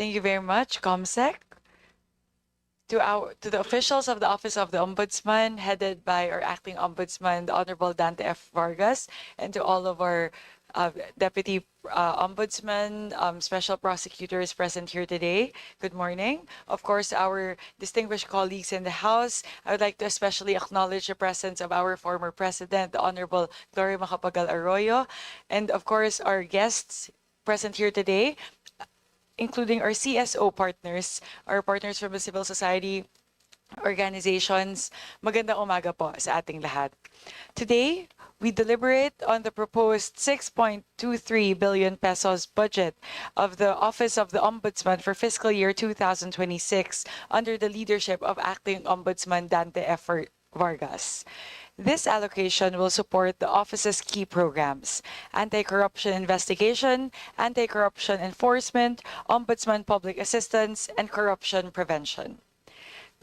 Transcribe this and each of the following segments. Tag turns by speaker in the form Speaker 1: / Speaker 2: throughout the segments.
Speaker 1: Thank you very much, ComSec. To the officials of the Office of the Ombudsman, headed by our acting Ombudsman, the Honorable Dante F. Vargas, and to all of our Deputy Ombudsman, special prosecutors present here today. Good morning. Of course, our distinguished colleagues in the House, I would like to especially acknowledge the presence of our former President, the Honorable Gloria Macapagal Arroyo, and of course, our guests present here today, including our CSO partners, our partners from the civil society organizations. Magandang umaga po sa ating lahat. Today, we deliberate on the proposed 6.23 billion pesos budget of the Office of the Ombudsman for fiscal year 2026 under the leadership of Acting Ombudsman Dante F. Vargas. This allocation will support the office's key programs: anti-corruption investigation, anti-corruption enforcement, ombudsman public assistance, and corruption prevention.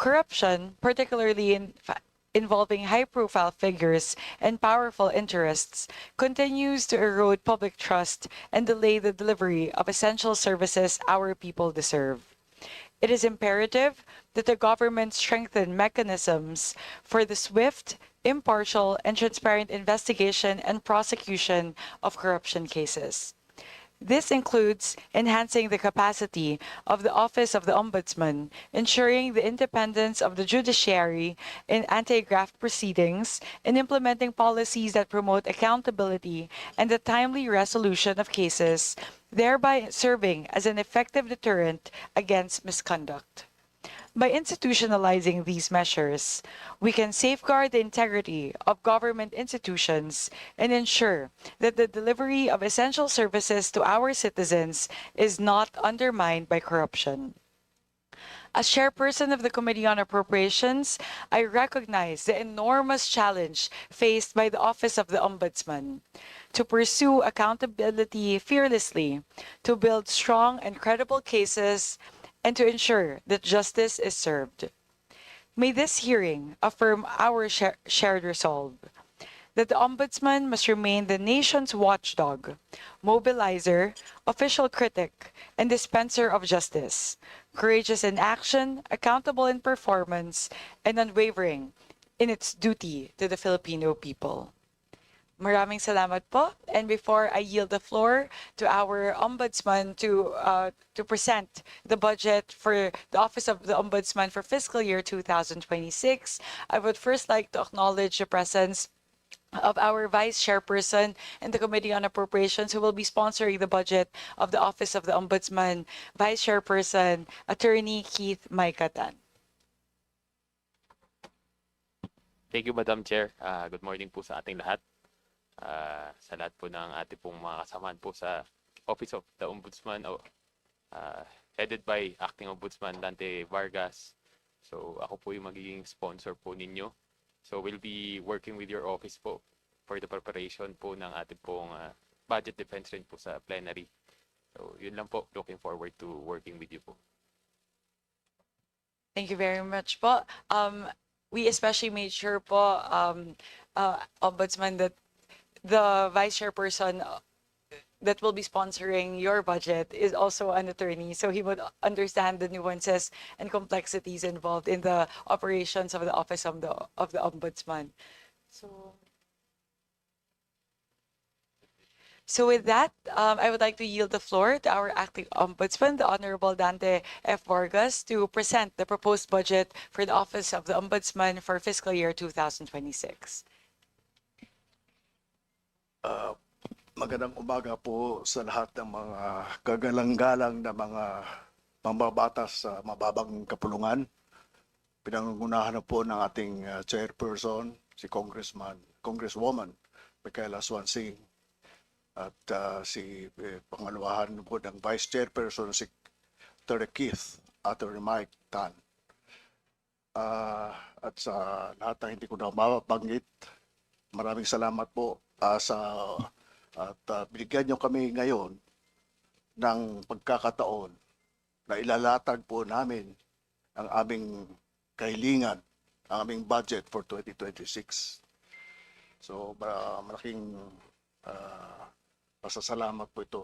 Speaker 1: Corruption, particularly involving high-profile figures and powerful interests, continues to erode public trust and delay the delivery of essential services our people deserve. It is imperative that the government strengthen mechanisms for the swift, impartial, and transparent investigation and prosecution of corruption cases. This includes enhancing the capacity of the Office of the Ombudsman, ensuring the independence of the judiciary in anti-graft proceedings, and implementing policies that promote accountability and the timely resolution of cases, thereby serving as an effective deterrent against misconduct. By institutionalizing these measures, we can safeguard the integrity of government institutions and ensure that the delivery of essential services to our citizens is not undermined by corruption. As chairperson of the Committee on Appropriations, I recognize the enormous challenge faced by the Office of the Ombudsman to pursue accountability fearlessly, to build strong and credible cases, and to ensure that justice is served. May this hearing affirm our shared resolve that the Ombudsman must remain the nation's watchdog, mobilizer, official critic, and dispenser of justice, courageous in action, accountable in performance, and unwavering in its duty to the Filipino people. Maraming salamat po. And before I yield the floor to our Ombudsman to present the budget for the Office of the Ombudsman for fiscal year 2026, I would first like to acknowledge the presence of our Vice Chairperson in the Committee on Appropriations, who will be sponsoring the budget of the Office of the Ombudsman, Vice Chairperson, Attorney Keith Maikatan.
Speaker 2: Thank you, Madam Chair. Good morning po sa ating lahat. Sa lahat po ng ating pong mga kasamahan po sa Office of the Ombudsman, headed by Acting Ombudsman Dante Vargas. So ako po yung magiging sponsor po ninyo. So we'll be working with your office po for the preparation po ng ating pong budget defense rin po sa plenary. So yun lang po, looking forward to working with you po.
Speaker 1: Thank you very much po. We especially made sure po, Ombudsman, that the Vice Chairperson that will be sponsoring your budget is also an attorney, so he would understand the nuances and complexities involved in the operations of the Office of the Ombudsman. So with that, I would like to yield the floor to our acting Ombudsman, the Honorable Dante F. Vargas, to present the proposed budget for the Office of the Ombudsman for fiscal year 2026.
Speaker 3: Magandang umaga po sa lahat ng mga kagalang-galang na mga mambabatas sa mababang kapulungan. Pinangungunahan na po ng ating chairperson, si Congresswoman Michaela Swansing, at si pangalawahan po ng Vice Chairperson, si Attorney Keith, Attorney Mike Tan. At sa lahat ng hindi ko na mapabanggit, maraming salamat po at binigyan nyo kami ngayon ng pagkakataon na ilalatag po namin ang aming kahilingan, ang aming budget for 2026. So malaking pasasalamat po ito.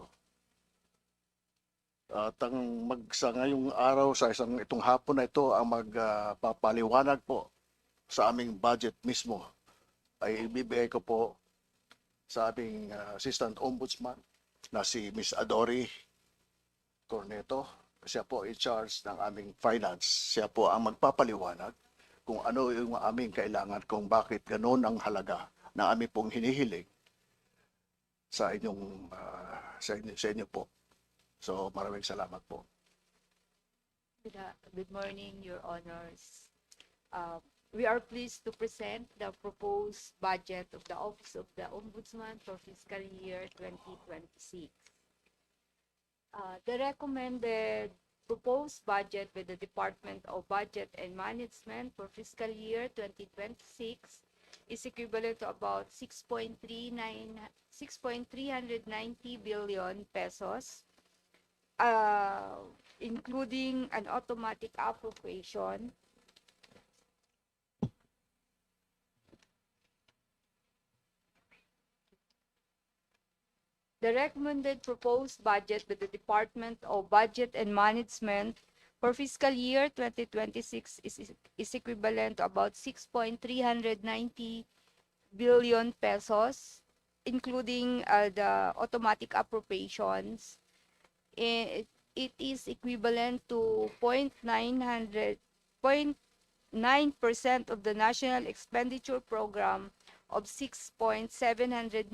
Speaker 3: At sa ngayong araw, sa itong hapon na ito, ang magpapaliwanag po sa aming budget mismo ay ibibigay ko po sa aming Assistant Ombudsman na si Miss Adori Corneto. Siya po in charge ng aming finance. Siya po ang magpapaliwanag kung ano yung aming kailangan, kung bakit ganun ang halaga na aming pong hinihiling sa sa inyo po. So maraming salamat po.
Speaker 4: Good morning, Your Honors. We are pleased to present the proposed budget of the Office of the Ombudsman for fiscal year 2026. The recommended proposed budget with the Department of Budget and Management for fiscal year 2026 is equivalent to about 6.390 billion pesos, including an automatic appropriation. The recommended proposed budget with the Department of Budget and Management for fiscal year 2026 is equivalent to about 6.390 billion pesos, including the automatic appropriations. It is equivalent to 0.9% of the national expenditure program of 6.793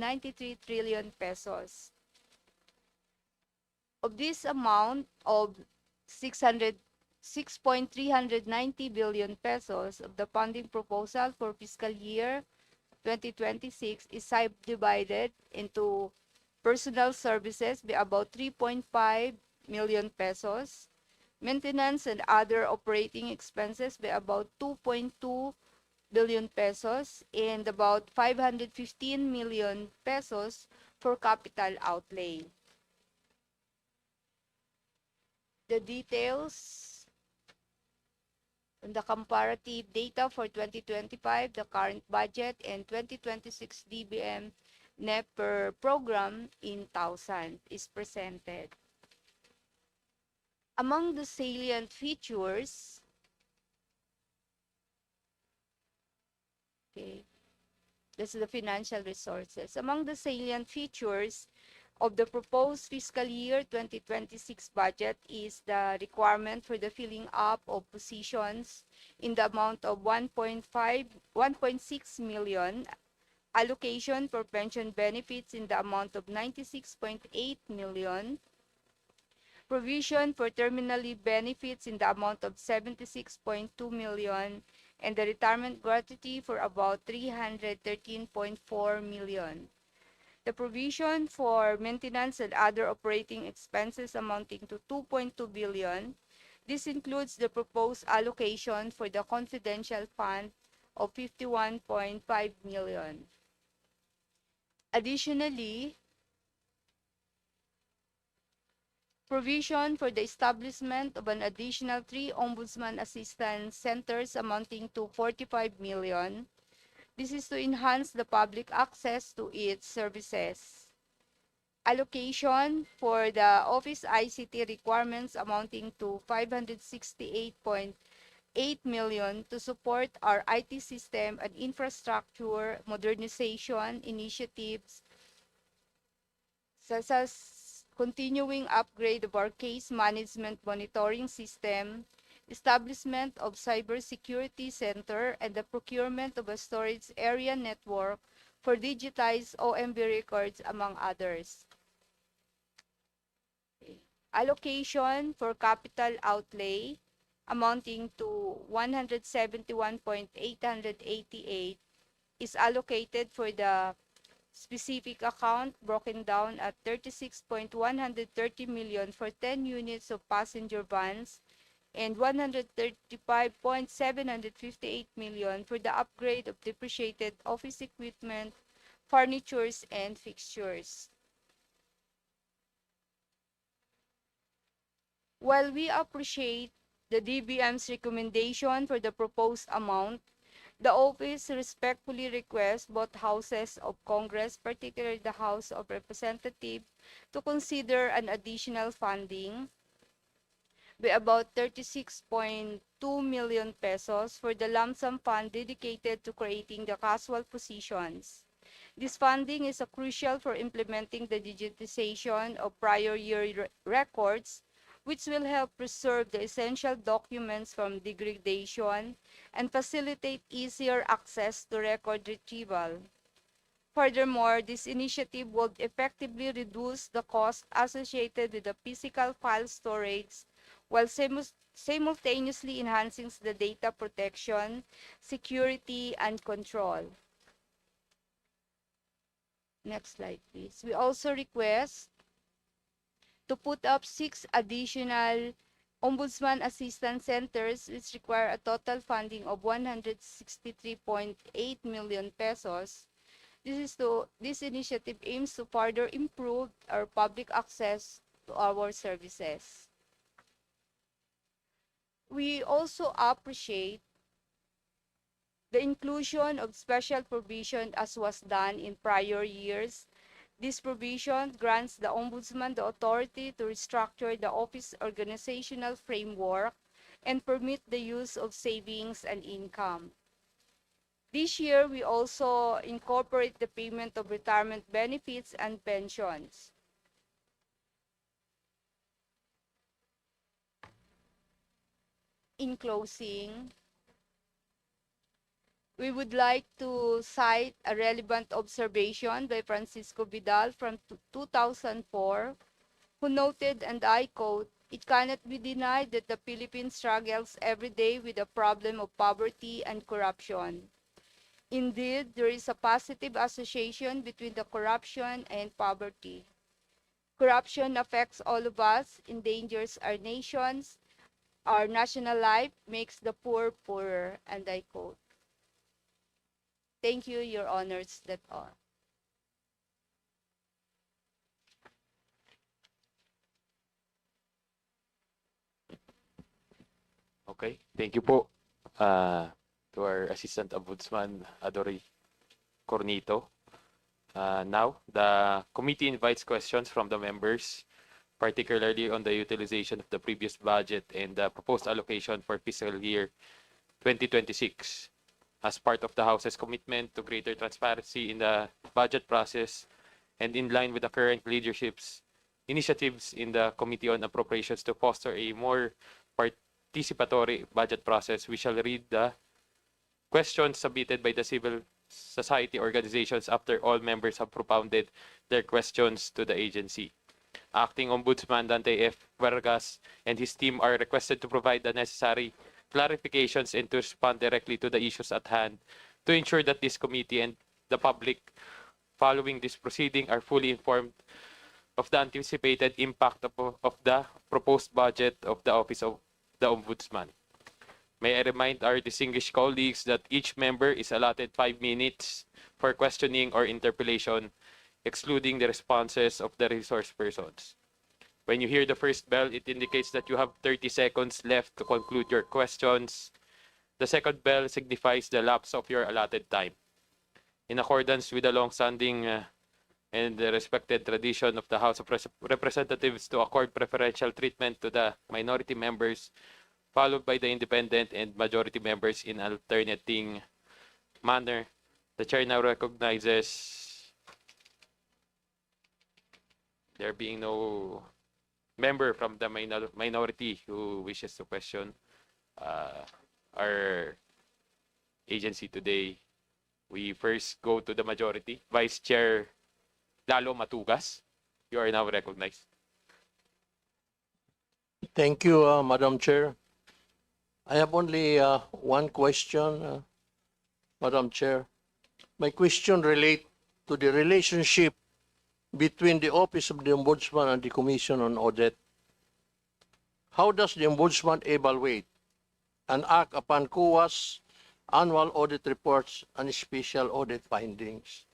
Speaker 4: trillion pesos. Of this amount of 6.390 billion pesos of the funding proposal for fiscal year 2026 is subdivided into personal services by about 3.5 million pesos, maintenance and other operating expenses by about 2.2 billion pesos, and about 515 million pesos for capital outlay. The details on the comparative data for 2025, the current budget, and 2026 DBM NEP per program in thousand is presented. Among the salient features, this is the financial resources. Among the salient features of the proposed fiscal year 2026 budget is the requirement for the filling up of positions in the amount of 1.6 million, allocation for pension benefits in the amount of 96.8 million, provision for terminally benefits in the amount of 76.2 million, and the retirement gratuity for about 313.4 million. The provision for maintenance and other operating expenses amounting to 2.2 billion. This includes the proposed allocation for the confidential fund of 51.5 million. Additionally, provision for the establishment of an additional 3 Ombudsman Assistance Centers amounting to 45 million. This is to enhance the public access to its services. Allocation for the office ICT requirements amounting to 568.8 million to support our IT system and infrastructure modernization initiatives, such as continuing upgrade of our case management monitoring system, establishment of cybersecurity center, and the procurement of a storage area network for digitized OMB records, among others. Allocation for capital outlay amounting to 171.888 is allocated for the specific account broken down at 36.130 million for 10 units of passenger vans and 135.758 million for the upgrade of depreciated office equipment, furnitures, and fixtures. While we appreciate the DBM's recommendation for the proposed amount, the office respectfully requests both houses of Congress, particularly the House of Representatives, to consider an additional funding. by about 36.2 million pesos for the lump sum fund dedicated to creating the casual positions. This funding is crucial for implementing the digitization of prior year records, which will help preserve the essential documents from degradation and facilitate easier access to record retrieval. Furthermore, this initiative would effectively reduce the cost associated with the physical file storage while simultaneously enhancing the data protection, security, and control. Next slide, please. We also request to put up 6 additional Ombudsman Assistance Centers, which require a total funding of 163.8 million pesos. This initiative aims to further improve our public access to our services. We also appreciate the inclusion of special provision as was done in prior years. This provision grants the Ombudsman the authority to restructure the office organizational framework and permit the use of savings and income. This year, we also incorporate the payment of retirement benefits and pensions. In closing, we would like to cite a relevant observation by Francisco Vidal from 2004, who noted, and I quote, "It cannot be denied that the Philippines struggles every day with the problem of poverty and corruption. Indeed, there is a positive association between the corruption and poverty. Corruption affects all of us, endangers our nations, our national life, makes the poor poorer," and I quote. Thank you, Your Honors, that's all.
Speaker 2: Okay, thank you po to our Assistant Ombudsman, Adory Cornito. Now, the committee invites questions from the members, particularly on the utilization of the previous budget and the proposed allocation for fiscal year 2026. As part of the House's commitment to greater transparency in the budget process and in line with the current leadership's initiatives in the Committee on Appropriations to foster a more participatory budget process, we shall read the questions submitted by the civil society organizations after all members have propounded their questions to the agency. Acting Ombudsman Dante F. Vargas and his team are requested to provide the necessary clarifications and to respond directly to the issues at hand to ensure that this committee and the public following this proceeding are fully informed of the anticipated impact of the proposed budget of the Office of the Ombudsman. May I remind our distinguished colleagues that each member is allotted 5 minutes for questioning or interpellation, excluding the responses of the resource persons. When you hear the first bell, it indicates that you have 30 seconds left to conclude your questions. The second bell signifies the lapse of your allotted time. In accordance with the long-standing and the respected tradition of the House of Representatives to accord preferential treatment to the minority members, followed by the independent and majority members in alternating manner, the chair now recognizes there being no member from the minority who wishes to question our agency today. We first go to the majority. Vice Chair Lalo Matugas, you are now recognized.
Speaker 5: Thank you, Madam Chair. I have only one question, Madam Chair. My question relates to the relationship between the Office of the Ombudsman and the Commission on Audit. How does the Ombudsman evaluate and act upon COA's annual audit reports and special audit findings?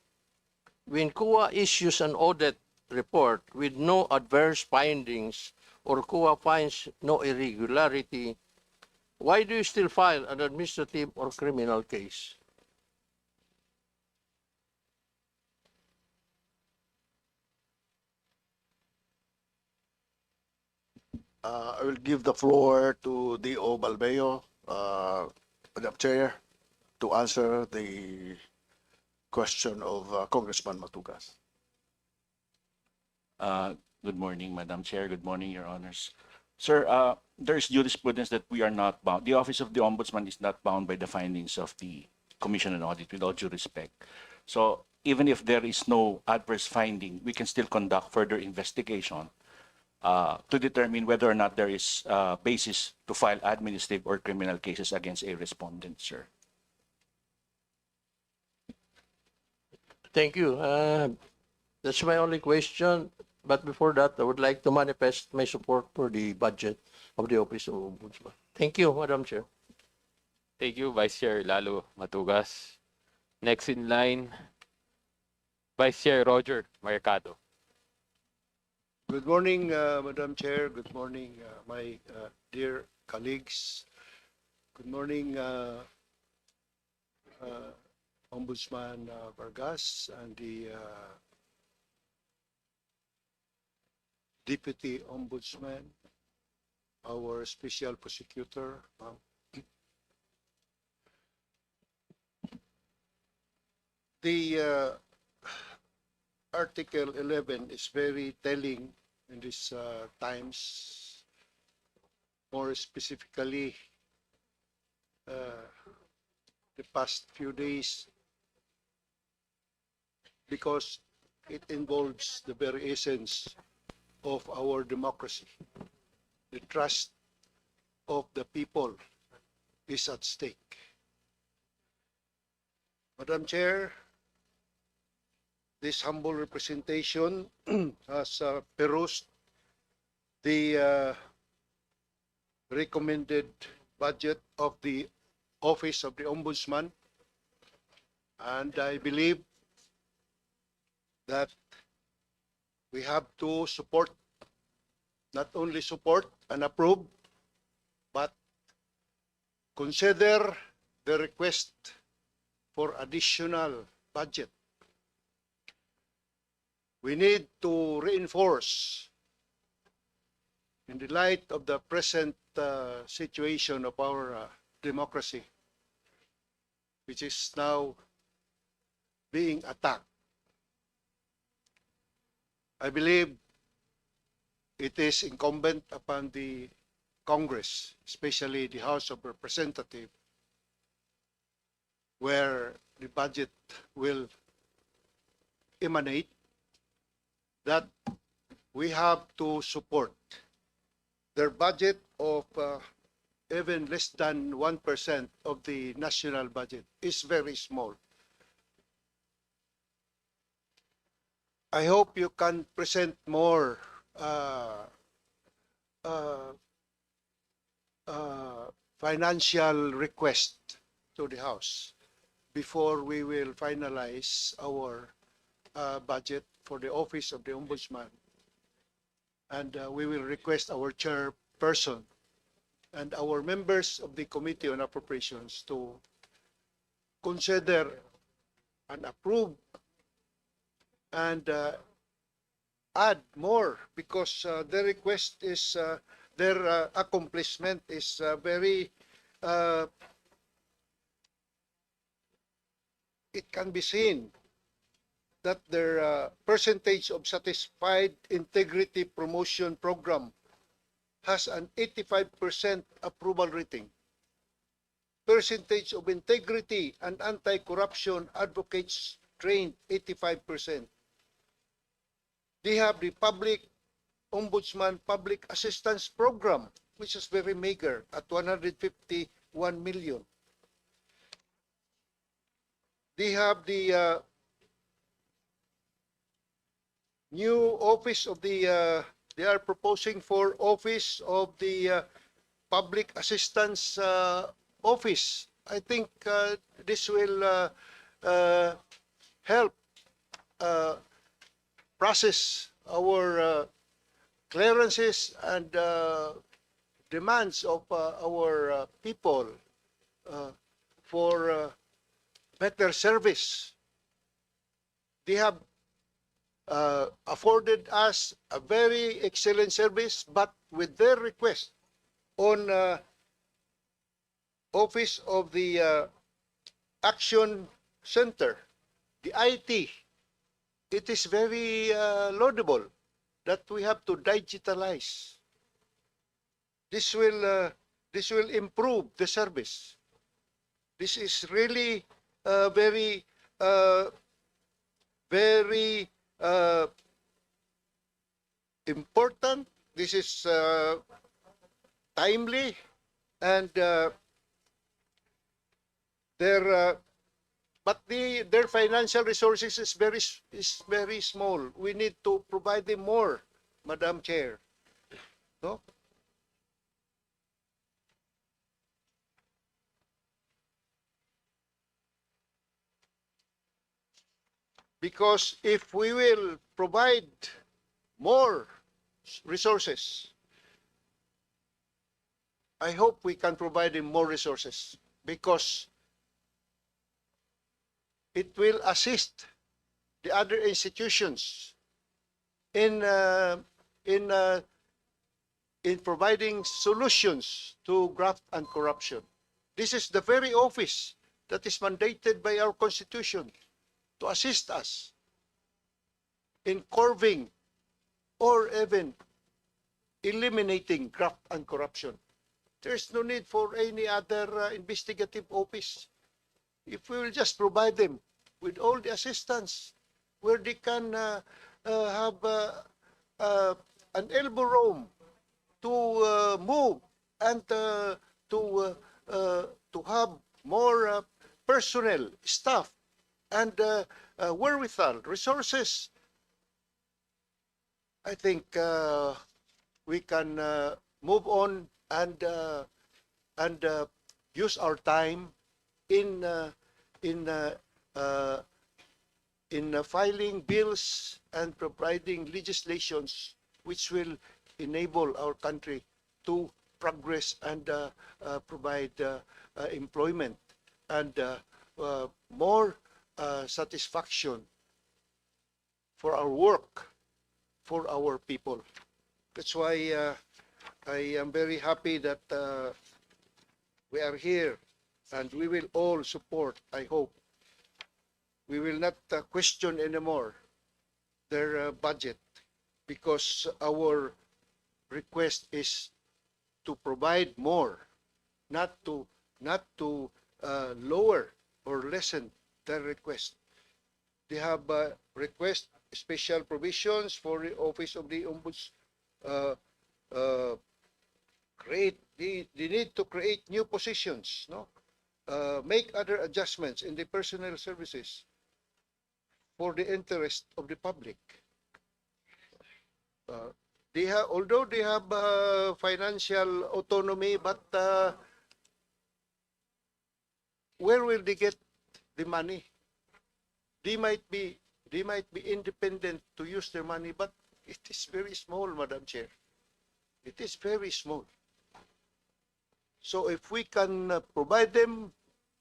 Speaker 5: When COA issues an audit report with no adverse findings or COA finds no irregularity, why do you still file an administrative or criminal case?
Speaker 3: I will give the floor to D.O. Balbeo, Madam Chair, to answer the question of Congressman Matugas.
Speaker 6: Good morning, Madam Chair. Good morning, Your Honors. Sir, there is jurisprudence that we are not bound. The Office of the Ombudsman is not bound by the findings of the Commission on Audit, with all due respect. So even if there is no adverse finding, we can still conduct further investigation to determine whether or not there is basis to file administrative or criminal cases against a respondent, sir.
Speaker 5: Thank you. That's my only question. But before that, I would like to manifest my support for the budget of the Office of Ombudsman. Thank you, Madam Chair.
Speaker 2: Thank you, Vice Chair Lalo Matugas. Next in line, Vice Chair Roger Mercado.
Speaker 7: Good morning, Madam Chair. Good morning, my dear colleagues. Good morning, Ombudsman Vargas and the Deputy Ombudsman, our Special Prosecutor. The Article 11 is very telling in these times, more specifically the past few days, because it involves the very essence of our democracy. The trust of the people is at stake. Madam Chair, this humble representation has perused the recommended budget of the Office of the Ombudsman, and I believe that we have to support, not only support and approve, but consider the request for additional budget. We need to reinforce, in the light of the present situation of our democracy, which is now being attacked. I believe it is incumbent upon the Congress, especially the House of Representatives, where the budget will emanate, that we have to support their budget of even less than 1% of the national budget is very small. I hope you can present more financial request to the House before we will finalize our budget for the Office of the Ombudsman. And we will request our chairperson and our members of the Committee on Appropriations to consider and approve and add more, because their request is, their accomplishment is very, it can be seen that their percentage of satisfied integrity promotion program has an 85% approval rating. Percentage of integrity and anti-corruption advocates trained, 85%. They have the public ombudsman public assistance program, which is very meager at 151 million. They have the new office of the, they are proposing for office of the public assistance office. I think this will help process our clearances and demands of our people for better service. They have afforded us a very excellent service, but with their request on Office of the Action Center, the IT, it is very laudable that we have to digitalize. This will improve the service. This is really very very important. This is timely, and their financial resources is very small. We need to provide them more, Madam Chair. No? Because if we will provide more resources, I hope we can provide them more resources, because it will assist the other institutions in providing solutions to graft and corruption. This is the very office that is mandated by our Constitution to assist us in curbing or even eliminating graft and corruption. There is no need for any other investigative office. If we will just provide them with all the assistance where they can have an elbow room to move and to have more personnel, staff, and wherewithal, resources, I think we can move on and use our time in filing bills and providing legislations which will enable our country to progress and provide employment and more satisfaction for our work, for our people. That's why I am very happy that we are here, and we will all support, I hope. We will not question anymore their budget, because our request is to provide more, not to lower or lessen their request. They have request special provisions for the Office of the Ombuds. They need to create new positions, no? Make other adjustments in the personnel services for the interest of the public. Although they have financial autonomy, but where will they get the money? They might be independent to use their money, but it is very small, Madam Chair. It is very small. So if we can provide them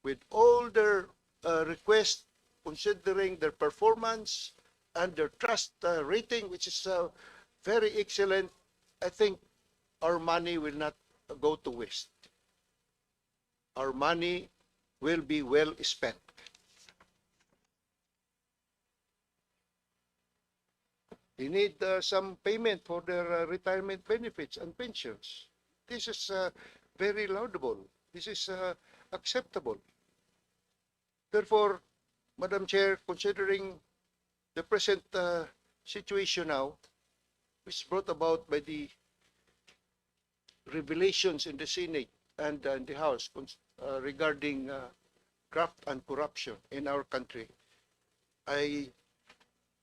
Speaker 7: with all their requests, considering their performance and their trust rating, which is very excellent, I think our money will not go to waste. Our money will be well spent. They need some payment for their retirement benefits and pensions. This is very laudable. This is acceptable. Therefore, Madam Chair, considering the present situation now, which is brought about by the revelations in the Senate and in the House regarding graft and corruption in our country, I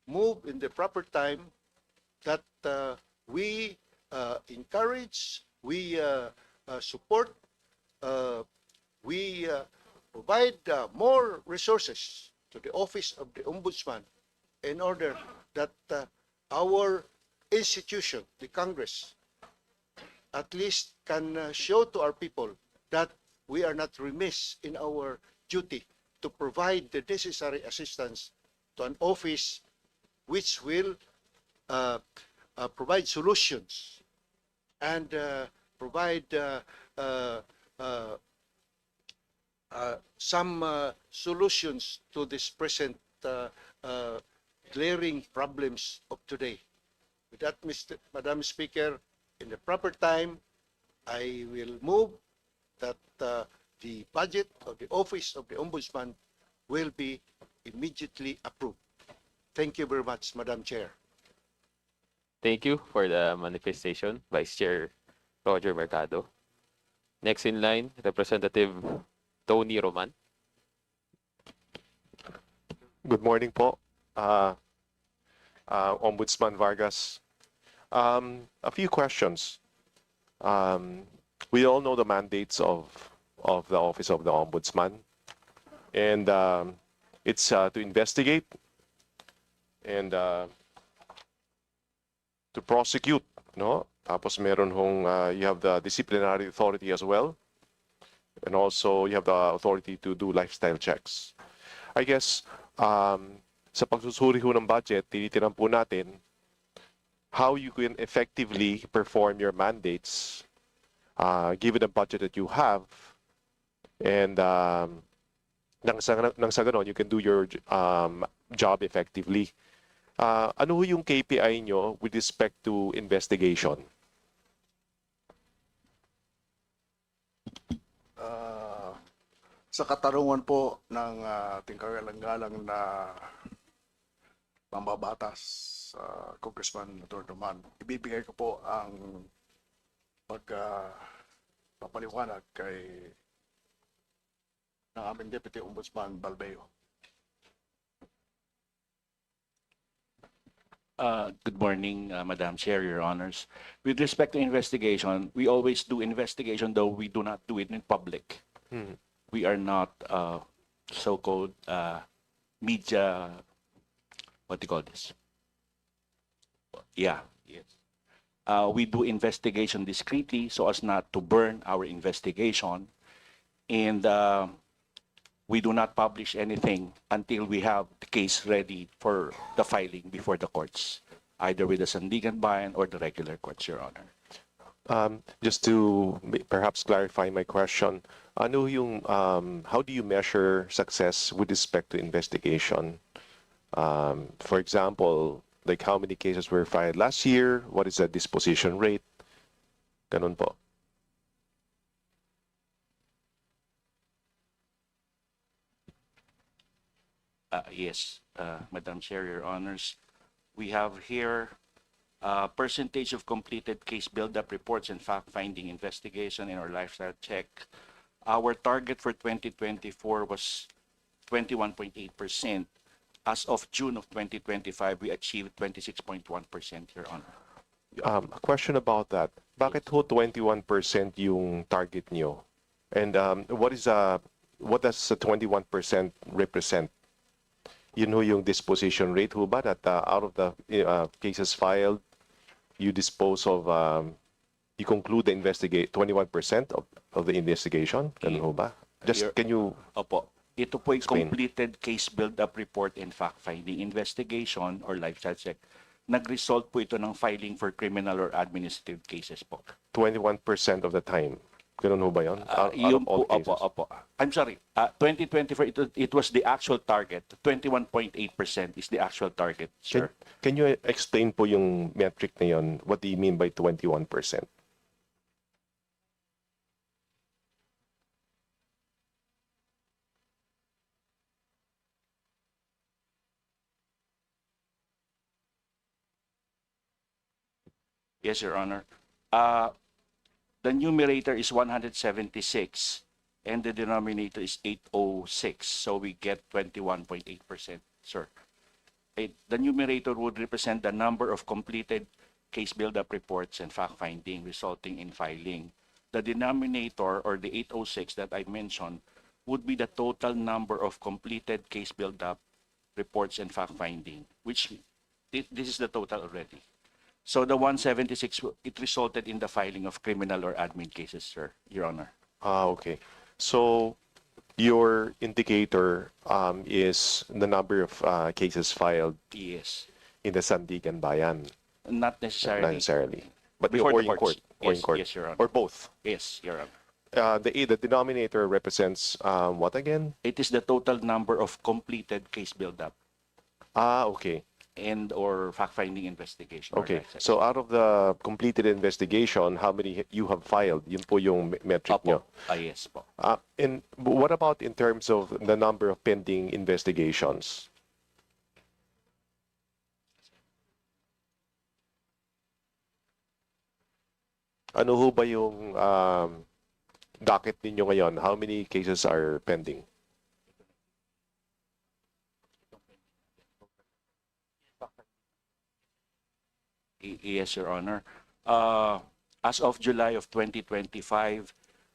Speaker 7: move in the proper time that we encourage, we support, we provide more resources to the Office of the Ombudsman in order that our institution, the Congress, at least can show to our people that we are not remiss in our duty to provide the necessary assistance to an office which will uh, provide solutions and provide uh, uh, some solutions to this present uh, glaring problems of today. With that, Madam Speaker, in the proper time, I will move that the budget of the Office of the Ombudsman will be immediately approved. Thank you very much, Madam Chair.
Speaker 2: Thank you for the manifestation, Vice Chair Roger Mercado. Next in line, Representative Tony Roman.
Speaker 8: Good morning po, Ombudsman Vargas. A few questions. We all know the mandates of the Office of the Ombudsman, and it's to investigate and to prosecute, no? Tapos meron hong you have the disciplinary authority as well, and also you have the authority to do lifestyle checks. I guess sa pagsusuri ho ng budget, tinitinan po natin how you can effectively perform your mandates given the budget that you have, and nang sa ganon, you can do your job effectively. Ano ho yung KPI nyo with respect to investigation?
Speaker 3: Sa katarungan po ng ating kagalang-galang na mambabatas, Congressman Attorney, ibibigay ko po ang papaliwanag kay ng aming Deputy Ombudsman Balbeo.
Speaker 6: Good morning, Madam Chair, Your Honors. With respect to investigation, we always do investigation, though we do not do it in public. We are not so-called media, what do you call this? Yeah, yes. We do investigation discreetly so as not to burn our investigation. And we do not publish anything until we have the case ready for the filing before the courts, either with the Sandigan Bayan or the regular courts, Your Honor.
Speaker 8: Just to perhaps clarify my question, ano yung, how do you measure success with respect to investigation? For example, like how many cases were filed last year? What is the disposition rate? Ganun po.
Speaker 6: Yes, Madam Chair, Your Honors. We have here percentage of completed case build-up reports and fact-finding investigation in our lifestyle check. Our target for 2024 was 21.8%. As of June of 2025, we achieved 26.1%, Your Honor.
Speaker 8: A question about that. Bakit ho 21% yung target nyo? And what does the 21% represent? Yun ho yung disposition rate ho ba that out of the cases filed, you dispose of, you conclude the investigate 21% of the investigation? Ganun ho ba? Just can you
Speaker 6: Opo. Ito po ay
Speaker 8: explain?
Speaker 6: completed case build-up report and fact-finding investigation or lifestyle check. Nag-result po ito ng filing for criminal or administrative cases po.
Speaker 8: 21% of the time? Ganun ho ba yun? Out
Speaker 6: Yun
Speaker 8: of all
Speaker 6: po, opo,
Speaker 8: cases?
Speaker 6: opo. I'm sorry, 2024, it was the actual target. 21.8% is the actual target, sir.
Speaker 8: Can you explain po yung metric na yun? What do you mean by 21%?
Speaker 6: Yes, Your Honor. The numerator is 176 and the denominator is 806. So we get 21.8%, sir. The numerator would represent the number of completed case build-up reports and fact-finding resulting in filing. The denominator, or the 806 that I mentioned, would be the total number of completed case build-up reports and fact-finding, which this is the total already. So the 176, it resulted in the filing of criminal or admin cases, sir, Your Honor.
Speaker 8: Okay. So your indicator is the number of cases filed.
Speaker 6: Yes.
Speaker 8: in the Sandigan Bayan,
Speaker 6: Not
Speaker 8: not
Speaker 6: necessarily.
Speaker 8: necessarily, but
Speaker 6: Before
Speaker 8: or
Speaker 6: the
Speaker 8: in
Speaker 6: courts.
Speaker 8: court, or in
Speaker 6: Yes,
Speaker 8: court,
Speaker 6: yes, Your Honor.
Speaker 8: or both.
Speaker 6: Yes, Your Honor.
Speaker 8: The denominator represents what again?
Speaker 6: It is the total number of completed case build-up
Speaker 8: Okay.
Speaker 6: and or fact-finding investigation. or
Speaker 8: Okay.
Speaker 6: dissection.
Speaker 8: So out of the completed investigation, how many you have filed? Yun po yung metric
Speaker 6: Opo.
Speaker 8: nyo.
Speaker 6: Yes po.
Speaker 8: And what about in terms of the number of pending investigations? Ano ho ba yung docket ninyo ngayon? How many cases are pending?
Speaker 6: Yes, Your Honor. As of July of 2025,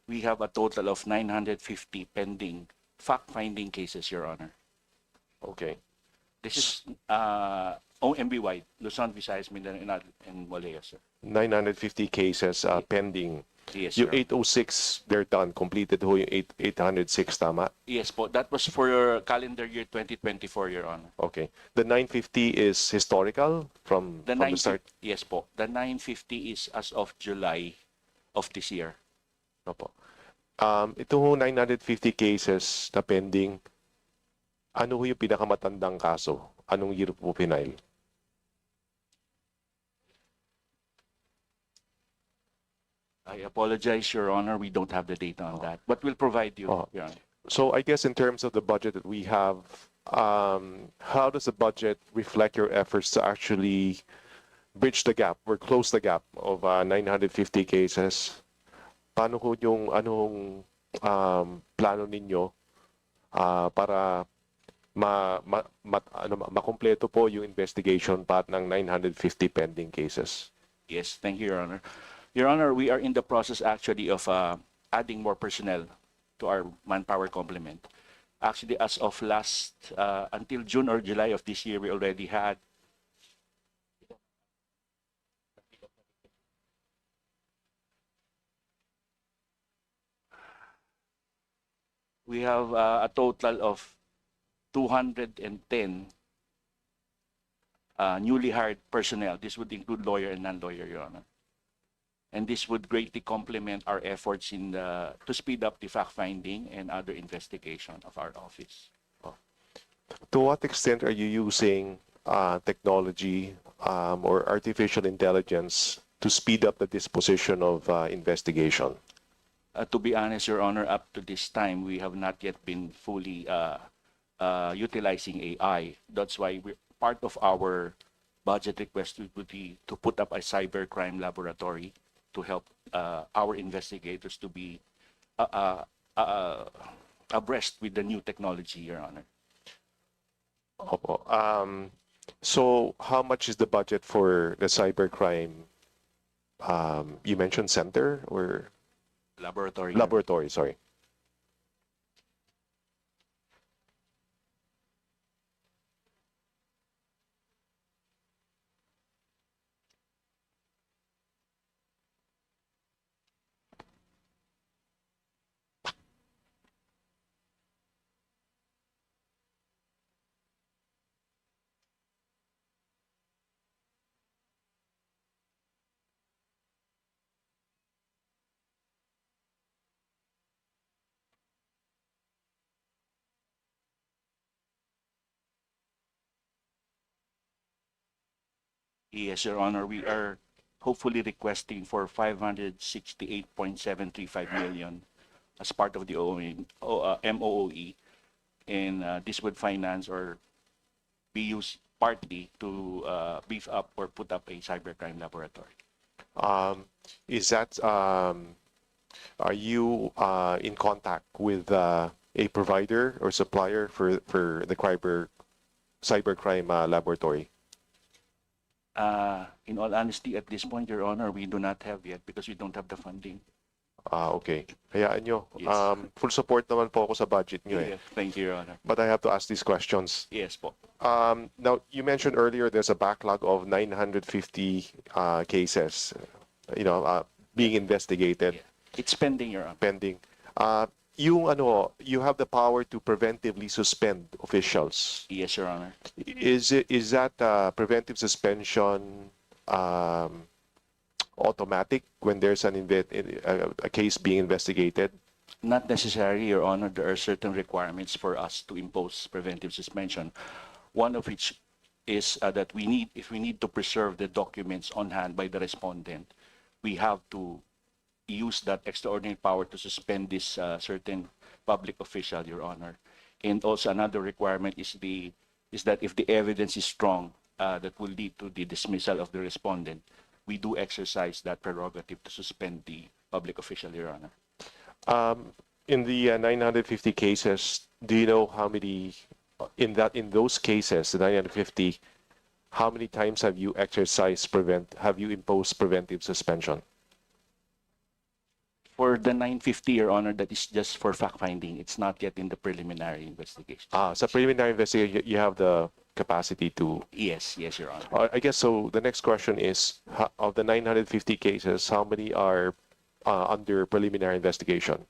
Speaker 6: we have a total of 950 pending fact-finding cases, Your Honor.
Speaker 8: Okay.
Speaker 6: This is OMB-wide, Luzon, Visayas, Mindanao, and Malaya, sir.
Speaker 8: 950 cases pending.
Speaker 6: Yes,
Speaker 8: Yung
Speaker 6: Your Honor.
Speaker 8: 806, they're done. Completed ho yung 806, tama?
Speaker 6: Yes po. That was for calendar year 2024, Your Honor.
Speaker 8: Okay. The 950 is historical from
Speaker 6: The
Speaker 8: the start?
Speaker 6: Yes po. The 950 is as of July of this year.
Speaker 8: Opo. Ito ho 950 cases na pending. Ano ho yung pinakamatandang kaso? Anong year po pinail?
Speaker 6: I apologize, Your Honor. We don't have the data on that, but we'll provide you,
Speaker 8: Oh.
Speaker 6: Your Honor.
Speaker 8: So I guess in terms of the budget that we have, how does the budget reflect your efforts to actually bridge the gap or close the gap of 950 cases? Paano ho yung plano ninyo para makompleto po yung investigation part ng 950 pending cases?
Speaker 6: Yes, thank you, Your Honor. Your Honor, we are in the process actually of adding more personnel to our manpower complement. Actually, as of until June or July of this year, we already had a total of 210 newly hired personnel. This would include lawyer and non-lawyer, Your Honor. And this would greatly complement our efforts to speed up the fact-finding and other investigation of our office.
Speaker 8: To what extent are you using technology or artificial intelligence to speed up the disposition of investigation?
Speaker 6: To be honest, Your Honor, up to this time, we have not yet been fully utilizing AI. That's why part of our budget request would be to put up a cybercrime laboratory to help our investigators to be abreast with the new technology, Your Honor.
Speaker 8: Opo. So how much is the budget for the cybercrime? You mentioned center or
Speaker 6: Laboratory.
Speaker 8: laboratory, sorry.
Speaker 6: Yes, Your Honor, we are hopefully requesting for 568.735 million as part of the MOOE, and this would finance or be used partly to beef up or put up a cybercrime laboratory.
Speaker 8: Is that are you in contact with a provider or supplier for the cybercrime laboratory?
Speaker 6: In all honesty, at this point, Your Honor, we do not have yet because we don't have the funding.
Speaker 8: Okay. Hayaan nyo.
Speaker 6: Yes.
Speaker 8: Full support naman po ako sa budget nyo eh.
Speaker 6: Yeah, thank you, Your Honor.
Speaker 8: But I have to ask these questions.
Speaker 6: Yes po.
Speaker 8: Now, you mentioned earlier there's a backlog of 950 cases, being investigated,
Speaker 6: Yeah. It's pending, Your Honor.
Speaker 8: pending. yung ano, you have the power to preventively suspend officials.
Speaker 6: Yes, Your Honor.
Speaker 8: Is that preventive suspension automatic when there's a case being investigated?
Speaker 6: Not necessarily, Your Honor. There are certain requirements for us to impose preventive suspension. One of which is that if we need to preserve the documents on hand by the respondent, we have to use that extraordinary power to suspend this certain public official, Your Honor. And also another requirement is that if the evidence is strong, that will lead to the dismissal of the respondent, we do exercise that prerogative to suspend the public official, Your Honor.
Speaker 8: In the 950 cases, do you know how many in those cases, the 950, how many times have you imposed preventive suspension?
Speaker 6: For the 950, Your Honor, that is just for fact-finding. It's not yet in the preliminary investigation.
Speaker 8: Sa preliminary investigation, you have the capacity to.
Speaker 6: Yes, Your Honor.
Speaker 8: I guess so. The next question is, of the 950 cases, how many are under preliminary investigation?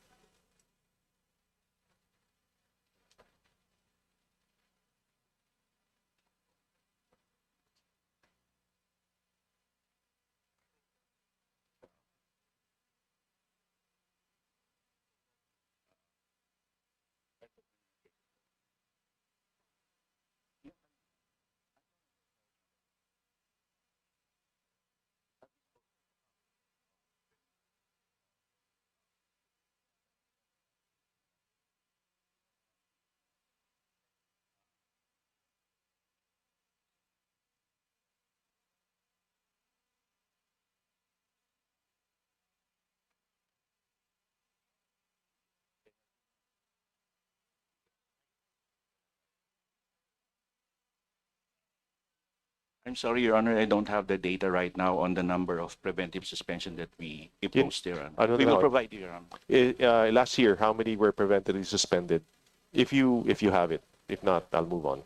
Speaker 6: I'm sorry, Your Honor, I don't have the data right now on the number of preventive suspension that we imposed, Your Honor.
Speaker 8: Ano
Speaker 6: We will
Speaker 8: na-
Speaker 6: provide you, Your Honor.
Speaker 8: Last year, how many were preventively suspended? If you have it. If not, I'll move on.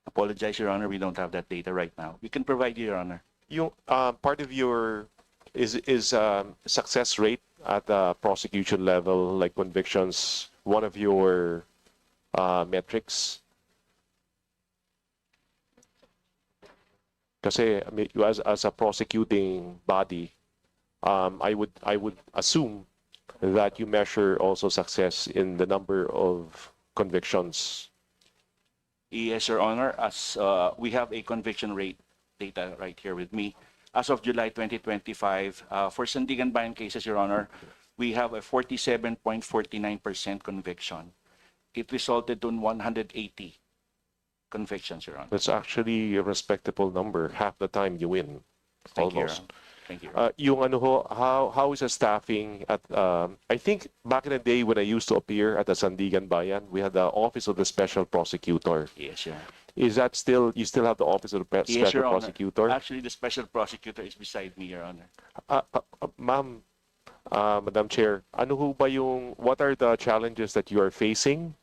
Speaker 6: Apologize, Your Honor, we don't have that data right now. We can provide you, Your Honor.
Speaker 8: Yung part of your is success rate at the prosecution level, like convictions, one of your metrics? Kasi as a prosecuting body, I would assume that you measure also success in the number of convictions.
Speaker 6: Yes, Your Honor, as we have a conviction rate data right here with me. As of July 2025, for Sandigan Bayan cases, Your Honor, we have a 47.49% conviction. It resulted in 180 convictions, Your Honor.
Speaker 8: That's actually a respectable number. Half the time you win,
Speaker 6: Thank you, Your
Speaker 8: almost.
Speaker 6: Honor. Thank you, Your Honor.
Speaker 8: Yung ano ho, how is the staffing at, I think back in the day when I used to appear at the Sandigan Bayan, we had the Office of the Special Prosecutor.
Speaker 6: Yes, Your Honor.
Speaker 8: Is that still, you still have the Office of the
Speaker 6: Yes,
Speaker 8: Special
Speaker 6: Your Honor.
Speaker 8: Prosecutor?
Speaker 6: Actually, the special prosecutor is beside me, Your Honor.
Speaker 8: Ma'am, Madam Chair, ano ho ba what are the challenges that you are facing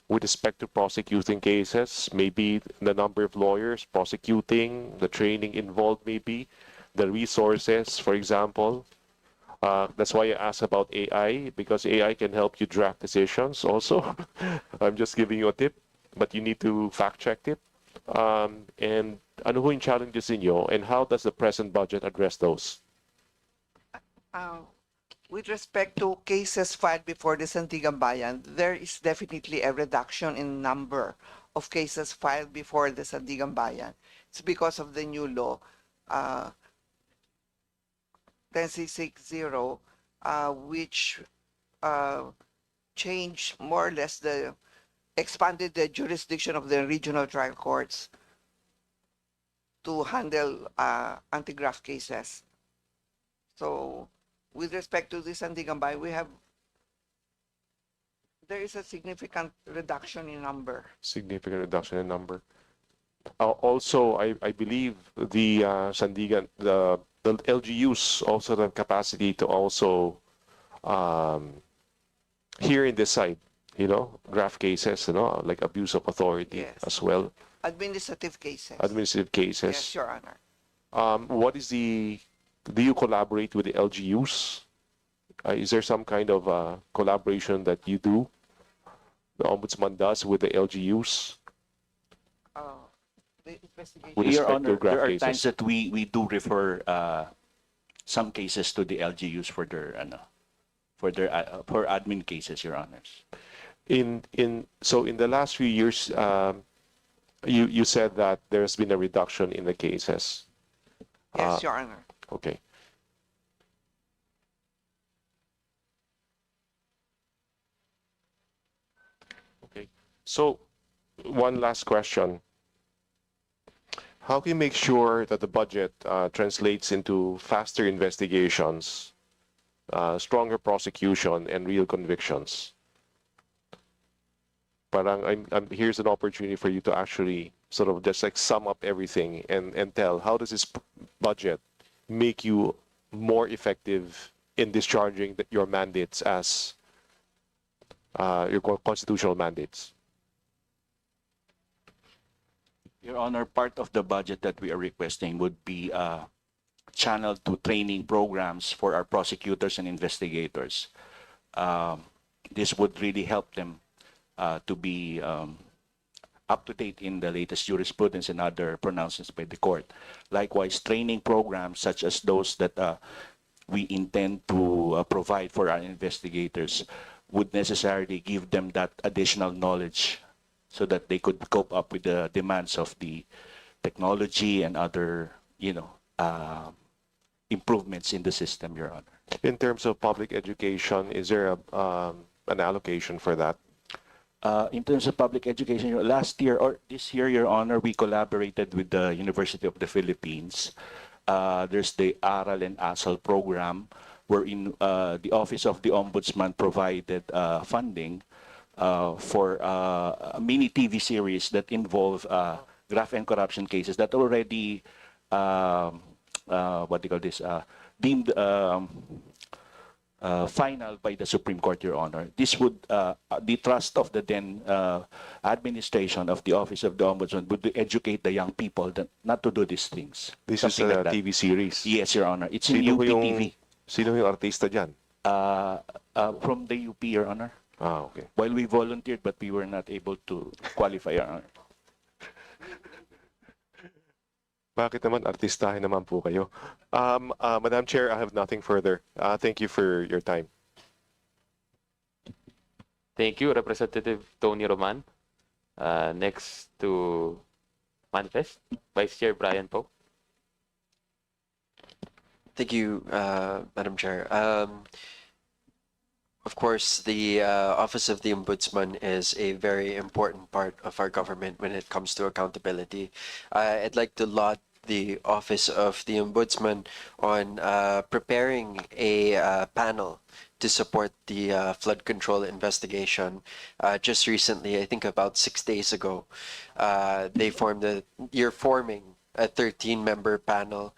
Speaker 8: with respect to prosecuting cases? Maybe the number of lawyers prosecuting, the training involved maybe, the resources, for example. That's why I asked about AI, because AI can help you draft decisions also. I'm just giving you a tip, but you need to fact check it. And ano ho yung challenges inyo, and how does the present budget address those?
Speaker 9: With respect to cases filed before the Sandigan Bayan, there is definitely a reduction in number of cases filed before the Sandigan Bayan. It's because of the new law, 10660, which changed more or less expanded the jurisdiction of the regional trial courts to handle anti-graft cases. So, with respect to the Sandigan Bayan, there is a significant reduction in number.
Speaker 8: Significant reduction in number. Also, I believe the Sandigan, the LGUs also have capacity to also hear in this side, graft cases, like abuse of authority
Speaker 9: Yes.
Speaker 8: as well,
Speaker 9: Administrative cases.
Speaker 8: administrative cases.
Speaker 9: Yes, Your Honor.
Speaker 8: Do you collaborate with the LGUs Is there some kind of collaboration that you do, the Ombudsman does with the LGUs
Speaker 9: The investigation.
Speaker 8: with
Speaker 6: Your
Speaker 8: respect to
Speaker 6: Honor, there
Speaker 8: graft
Speaker 6: are times
Speaker 8: cases?
Speaker 6: that we do refer some cases to the LGUs for their for admin cases, Your Honors.
Speaker 8: So in the last few years, you said that there's been a reduction in the cases.
Speaker 9: Yes, Your Honor.
Speaker 8: Okay. Okay. So one last question. How can you make sure that the budget translates into faster investigations, stronger prosecution, and real convictions? Parang here's an opportunity for you to actually sort of just like sum up everything and tell how does this budget make you more effective in discharging your mandates as your constitutional mandates?
Speaker 6: Your Honor, part of the budget that we are requesting would be channeled to training programs for our prosecutors and investigators. This would really help them to be up to date in the latest jurisprudence and other pronouncements by the court. Likewise, training programs such as those that we intend to provide for our investigators would necessarily give them that additional knowledge so that they could cope up with the demands of the technology and other, improvements in the system, Your Honor.
Speaker 8: In terms of public education, is there an allocation for that?
Speaker 6: In terms of public education, last year or this year, Your Honor, we collaborated with the University of the Philippines. There's the Aral and Asal program, wherein the Office of the Ombudsman provided funding for a mini TV series that involve graft and corruption cases that already, what do you call this, deemed final by the Supreme Court, Your Honor. This would, the trust of the then administration of the Office of the Ombudsman would educate the young people that not to do these things.
Speaker 8: This is
Speaker 6: Something
Speaker 8: a
Speaker 6: like that.
Speaker 8: TV series.
Speaker 6: Yes, Your Honor. It's in
Speaker 8: Sino ho
Speaker 6: UPTV.
Speaker 8: Sino yung artista dyan?
Speaker 6: From the UP, Your Honor.
Speaker 8: Okay.
Speaker 6: While we volunteered, but we were not able to qualify, Your Honor.
Speaker 8: Bakit naman artistahin naman po kayo? Madam Chair, I have nothing further. Thank you for your time.
Speaker 2: Thank you, Representative Tony Roman. Next to manifest, Vice Chair Brian Poe.
Speaker 10: Thank you, Madam Chair. Of course, the Office of the Ombudsman is a very important part of our government when it comes to accountability. I'd like to laud the Office of the Ombudsman on preparing a panel to support the flood control investigation. Just recently, I think about 6 days ago, you're forming a 13-member panel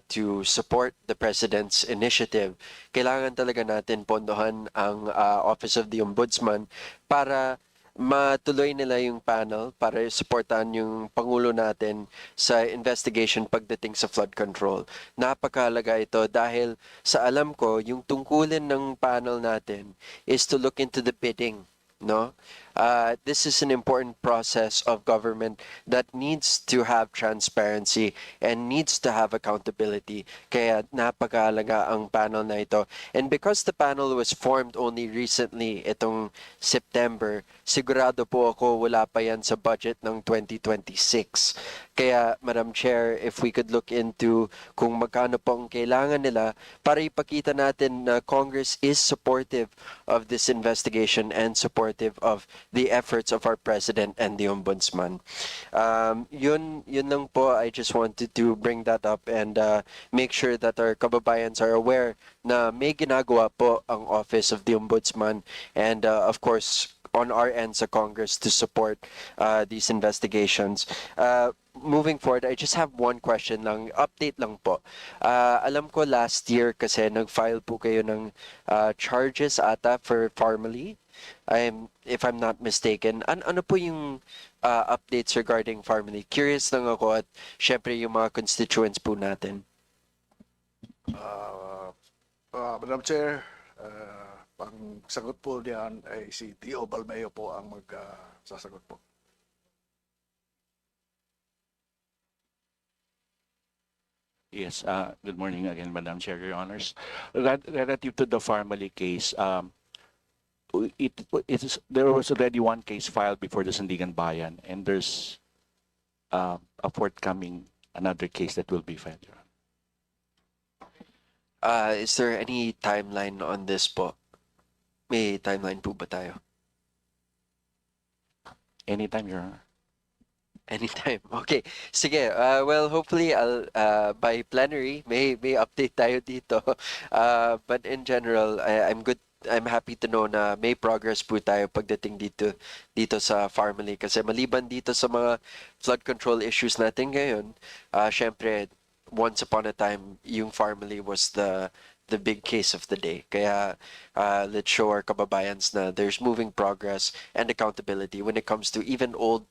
Speaker 10: to support the President's initiative. Kailangan talaga natin pondohan ang Office of the Ombudsman para matuloy nila yung panel, para supportan yung Pangulo natin sa investigation pagdating sa flood control. Napakahalaga ito dahil sa alam ko, yung tungkulin ng panel natin is to look into the bidding. No, this is an important process of government that needs to have transparency and needs to have accountability. Kaya napakahalaga ang panel na ito. And because the panel was formed only recently, itong September, sigurado po ako wala pa yan sa budget ng 2026. Kaya, Madam Chair, if we could look into kung magkano po ang kailangan nila para ipakita natin na Congress is supportive of this investigation and supportive of the efforts of our President and the Ombudsman. Yun lang po. I just wanted to bring that up and make sure that our kababayans are aware na may ginagawa po ang Office of the Ombudsman and of course, on our end sa Congress to support these investigations. Moving forward, I just have one question lang, update lang po. Alam ko last year kasi nag-file po kayo ng charges ata for Farmally. If I'm not mistaken. Ano po yung updates regarding Farmally? Curious lang ako at syempre yung mga constituents po natin.
Speaker 3: Madam Chair, Ang sagot po diyan ay si Tio Balmeo po ang sasagot po.
Speaker 6: Yes, good morning again, Madam Chair, Your Honors. Relative to the Farmally case, there was already one case filed before the Sandigan Bayan, and there's a forthcoming another case that will be filed, Your Honor.
Speaker 10: Is there any timeline on this po? May timeline po ba tayo?
Speaker 6: Anytime, Your Honor.
Speaker 10: Anytime. Okay. Sige. Well, hopefully I'll by plenary may update tayo dito. But in general, I'm good. I'm happy to know na may progress po tayo pagdating dito sa Farmally kasi maliban dito sa mga flood control issues natin ngayon, syempre once upon a time yung Farmally was the big case of the day. Kaya let's show our kababayans na there's moving progress and accountability when it comes to even old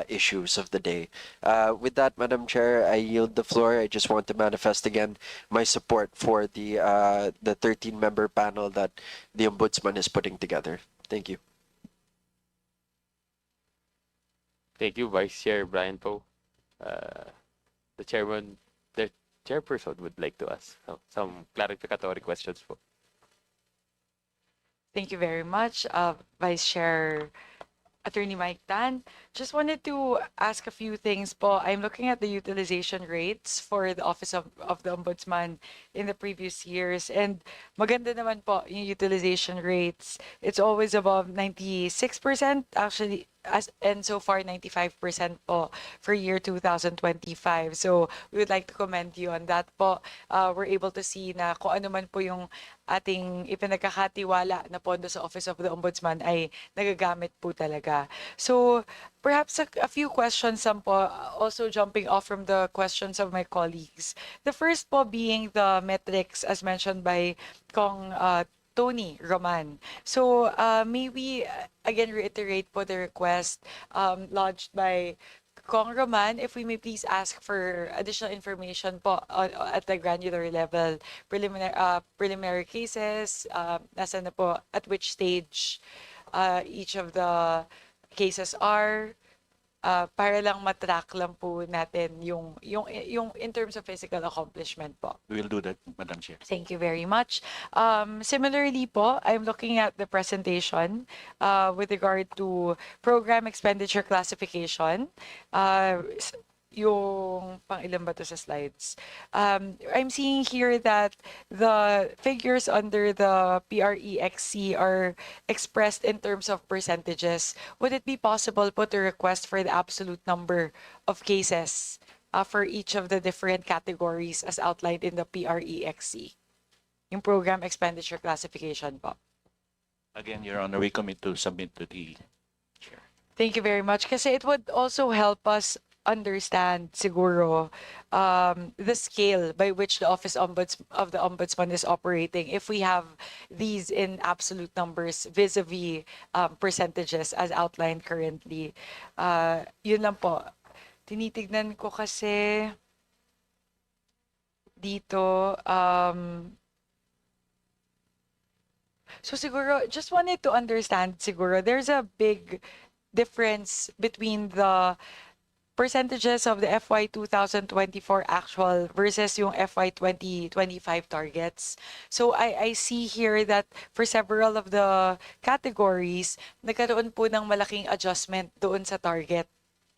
Speaker 10: issues of the day. With that, Madam Chair, I yield the floor. I just want to manifest again my support for the 13-member panel that the Ombudsman is putting together. Thank you.
Speaker 2: Thank you, Vice Chair Brian Poe. The chairperson would like to ask some clarificatory questions po.
Speaker 1: Thank you very much, Vice Chair Attorney Mike Tan. Just wanted to ask a few things po. I'm looking at the utilization rates for the Office of the Ombudsman in the previous years. And maganda naman po yung utilization rates. It's always above 96%. Actually, and so far 95% po for year 2025. So we would like to commend you on that po. We're able to see na kung ano man po yung ating ipinagkakatiwala na pondo sa Office of the Ombudsman ay nagagamit po talaga. So perhaps a few questions po, also jumping off from the questions of my colleagues. The first po being the metrics as mentioned by Kong Tony Roman. So may we again reiterate po the request lodged by Kong Roman, if we may please ask for additional information po at the granular level, preliminary cases, nasa na po, at which stage each of the cases are, para lang matrack lang po natin yung in terms of physical accomplishment po.
Speaker 6: We will do that, Madam Chair.
Speaker 1: Thank you very much. Similarly po, I'm looking at the presentation with regard to program expenditure classification. Yung pang-ilan ba to sa slides? I'm seeing here that the figures under the PREXC are expressed in terms of percentages. Would it be possible po to request for the absolute number of cases for each of the different categories as outlined in the PREXC? Yung program expenditure classification po.
Speaker 6: Again, Your Honor, we commit to submit to the Chair.
Speaker 1: Thank you very much. Kasi it would also help us understand siguro the scale by which the Office of the Ombudsman is operating if we have these in absolute numbers vis-a-vis percentages as outlined currently. Yun lang po. Tinitignan ko kasi dito so siguro just wanted to understand siguro there's a big difference between the percentages of the FY 2024 actual versus yung FY 2025 targets. So I see here that for several of the categories, nagkaroon po ng malaking adjustment doon sa target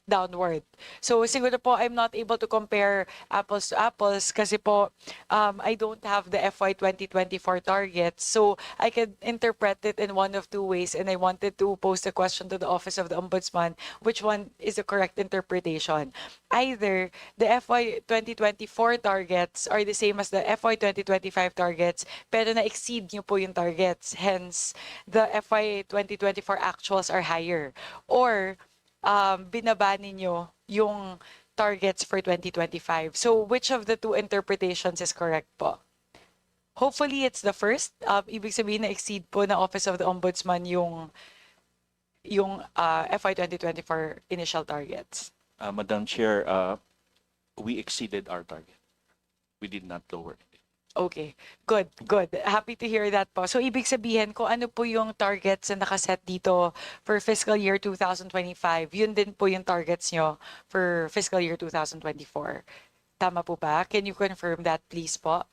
Speaker 1: downward. So siguro po I'm not able to compare apples to apples kasi po I don't have the FY 2024 targets. So I could interpret it in one of two ways and I wanted to pose a question to the Office of the Ombudsman, which one is the correct interpretation. Either the FY 2024 targets are the same as the FY 2025 targets pero na-exceed nyo po yung targets. Hence, the FY 2024 actuals are higher. Or binaba ninyo yung targets for 2025. So which of the two interpretations is correct po? Hopefully it's the first. Ibig sabihin na exceed po ng Office of the Ombudsman yung FY 2024 initial targets.
Speaker 6: Madam Chair, we exceeded our target. We did not lower it.
Speaker 1: Okay, good, good. Happy to hear that po. So, ibig sabihin, kung ano po yung targets na nakaset dito for fiscal year 2025, yun din po yung targets nyo for fiscal year 2024. Tama po ba? Can you confirm that, please po?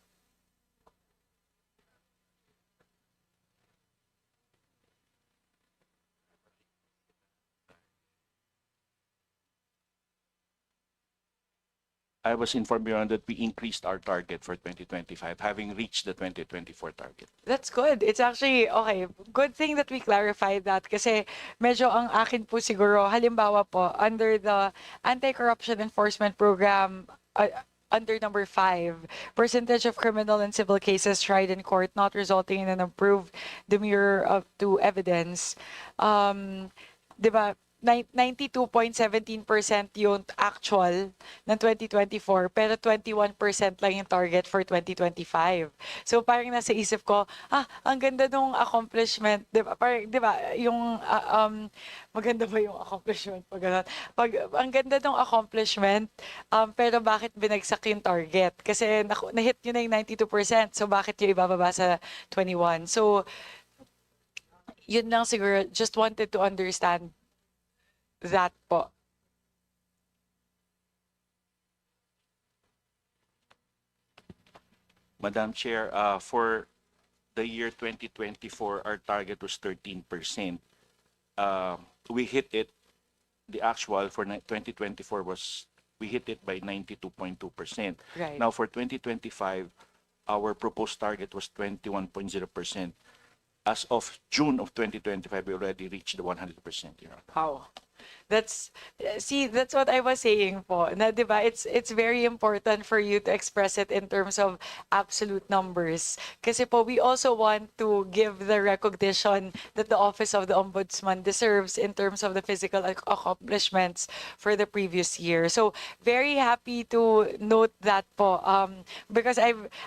Speaker 6: I was informed, Your Honor, that we increased our target for 2025, having reached the 2024 target.
Speaker 1: That's good. It's actually, okay, good thing that we clarified that kasi medyo ang akin po siguro, halimbawa po, under the Anti-Corruption Enforcement Program, under number 5, percentage of criminal and civil cases tried in court not resulting in an approved demurrer to evidence. Di ba, 92.17% yung actual ng 2024, pero 21% lang yung target for 2025. So parang nasa isip ko, ang ganda nung accomplishment, 'di ba? Parang 'di ba, yung maganda ba yung accomplishment pag ganun? Ang ganda nung accomplishment, pero bakit binagsak yung target? Kasi na-hit yun na yung 92%, so bakit yung ibababa sa 21? So yun lang siguro, just wanted to understand that po.
Speaker 6: Madam Chair, for the year 2024, our target was 13%. We hit it, the actual for 2024 was, we hit it by 92.2%.
Speaker 1: Right.
Speaker 6: Now, for 2025, our proposed target was 21.0%. As of June of 2025, we already reached the 100%, Your Honor.
Speaker 1: Wow. That's that's what I was saying po. Na 'di ba? It's very important for you to express it in terms of absolute numbers. Kasi po we also want to give the recognition that the office of the Ombudsman deserves in terms of the physical accomplishments for the previous year. So very happy to note that po. Because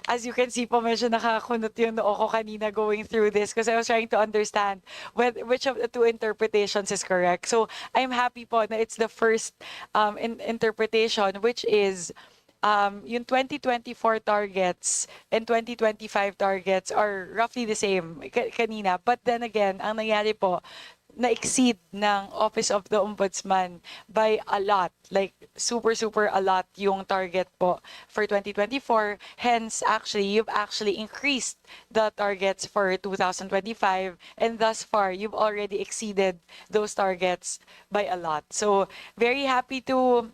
Speaker 1: as you can see po, medyo nakakunot yung noo ko kanina going through this because I was trying to understand which of the two interpretations is correct. So I'm happy po na it's the first interpretation, which is yung 2024 targets and 2025 targets are roughly the same kanina. But then again, ang nangyari po, na-exceed ng Office of the Ombudsman by a lot, like super a lot yung target po for 2024. Hence, actually, you've actually increased the targets for 2025, and thus far, you've already exceeded those targets by a lot. So, very happy to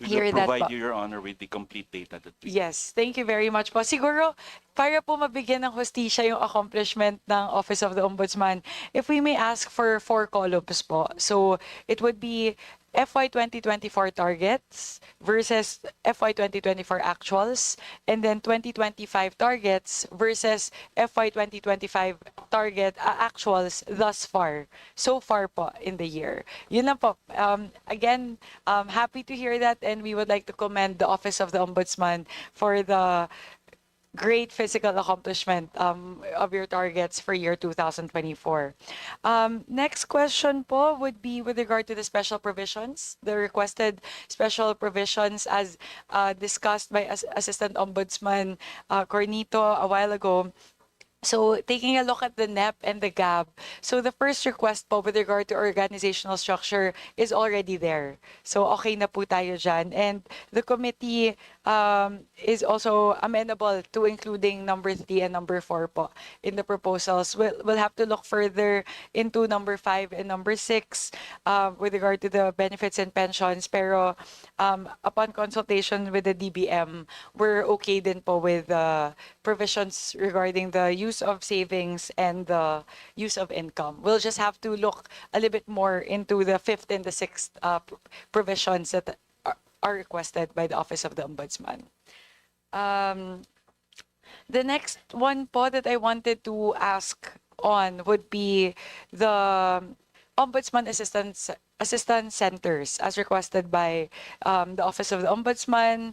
Speaker 6: We
Speaker 1: hear
Speaker 6: will
Speaker 1: that
Speaker 6: provide
Speaker 1: po.
Speaker 6: you, Your Honor, with the complete data that we
Speaker 1: Yes, thank you very much po. Siguro, para po mabigyan ng hustisya yung accomplishment ng Office of the Ombudsman, if we may ask for 4 columns po. So, it would be FY 2024 targets versus FY 2024 actuals, and then 2025 targets versus FY 2025 target actuals thus far, so far po in the year. Yun lang po. Again, happy to hear that, and we would like to commend the Office of the Ombudsman for the great physical accomplishment of your targets for year 2024. Next question po would be with regard to the special provisions, the requested special provisions as discussed by Assistant Ombudsman Cornito a while ago. So, taking a look at the NEP and the GAB, so the first request po with regard to organizational structure is already there. So, okay na po tayo dyan. And the committee is also amenable to including number 3 and number 4 po in the proposals. We'll have to look further into number 5 and number 6 with regard to the benefits and pensions. Pero upon consultation with the DBM, we're okay din po with provisions regarding the use of savings and the use of income. We'll just have to look a little bit more into the 5th and the 6th provisions that are requested by the Office of the Ombudsman. The next one po that I wanted to ask on would be the Ombudsman Assistance Centers as requested by the Office of the Ombudsman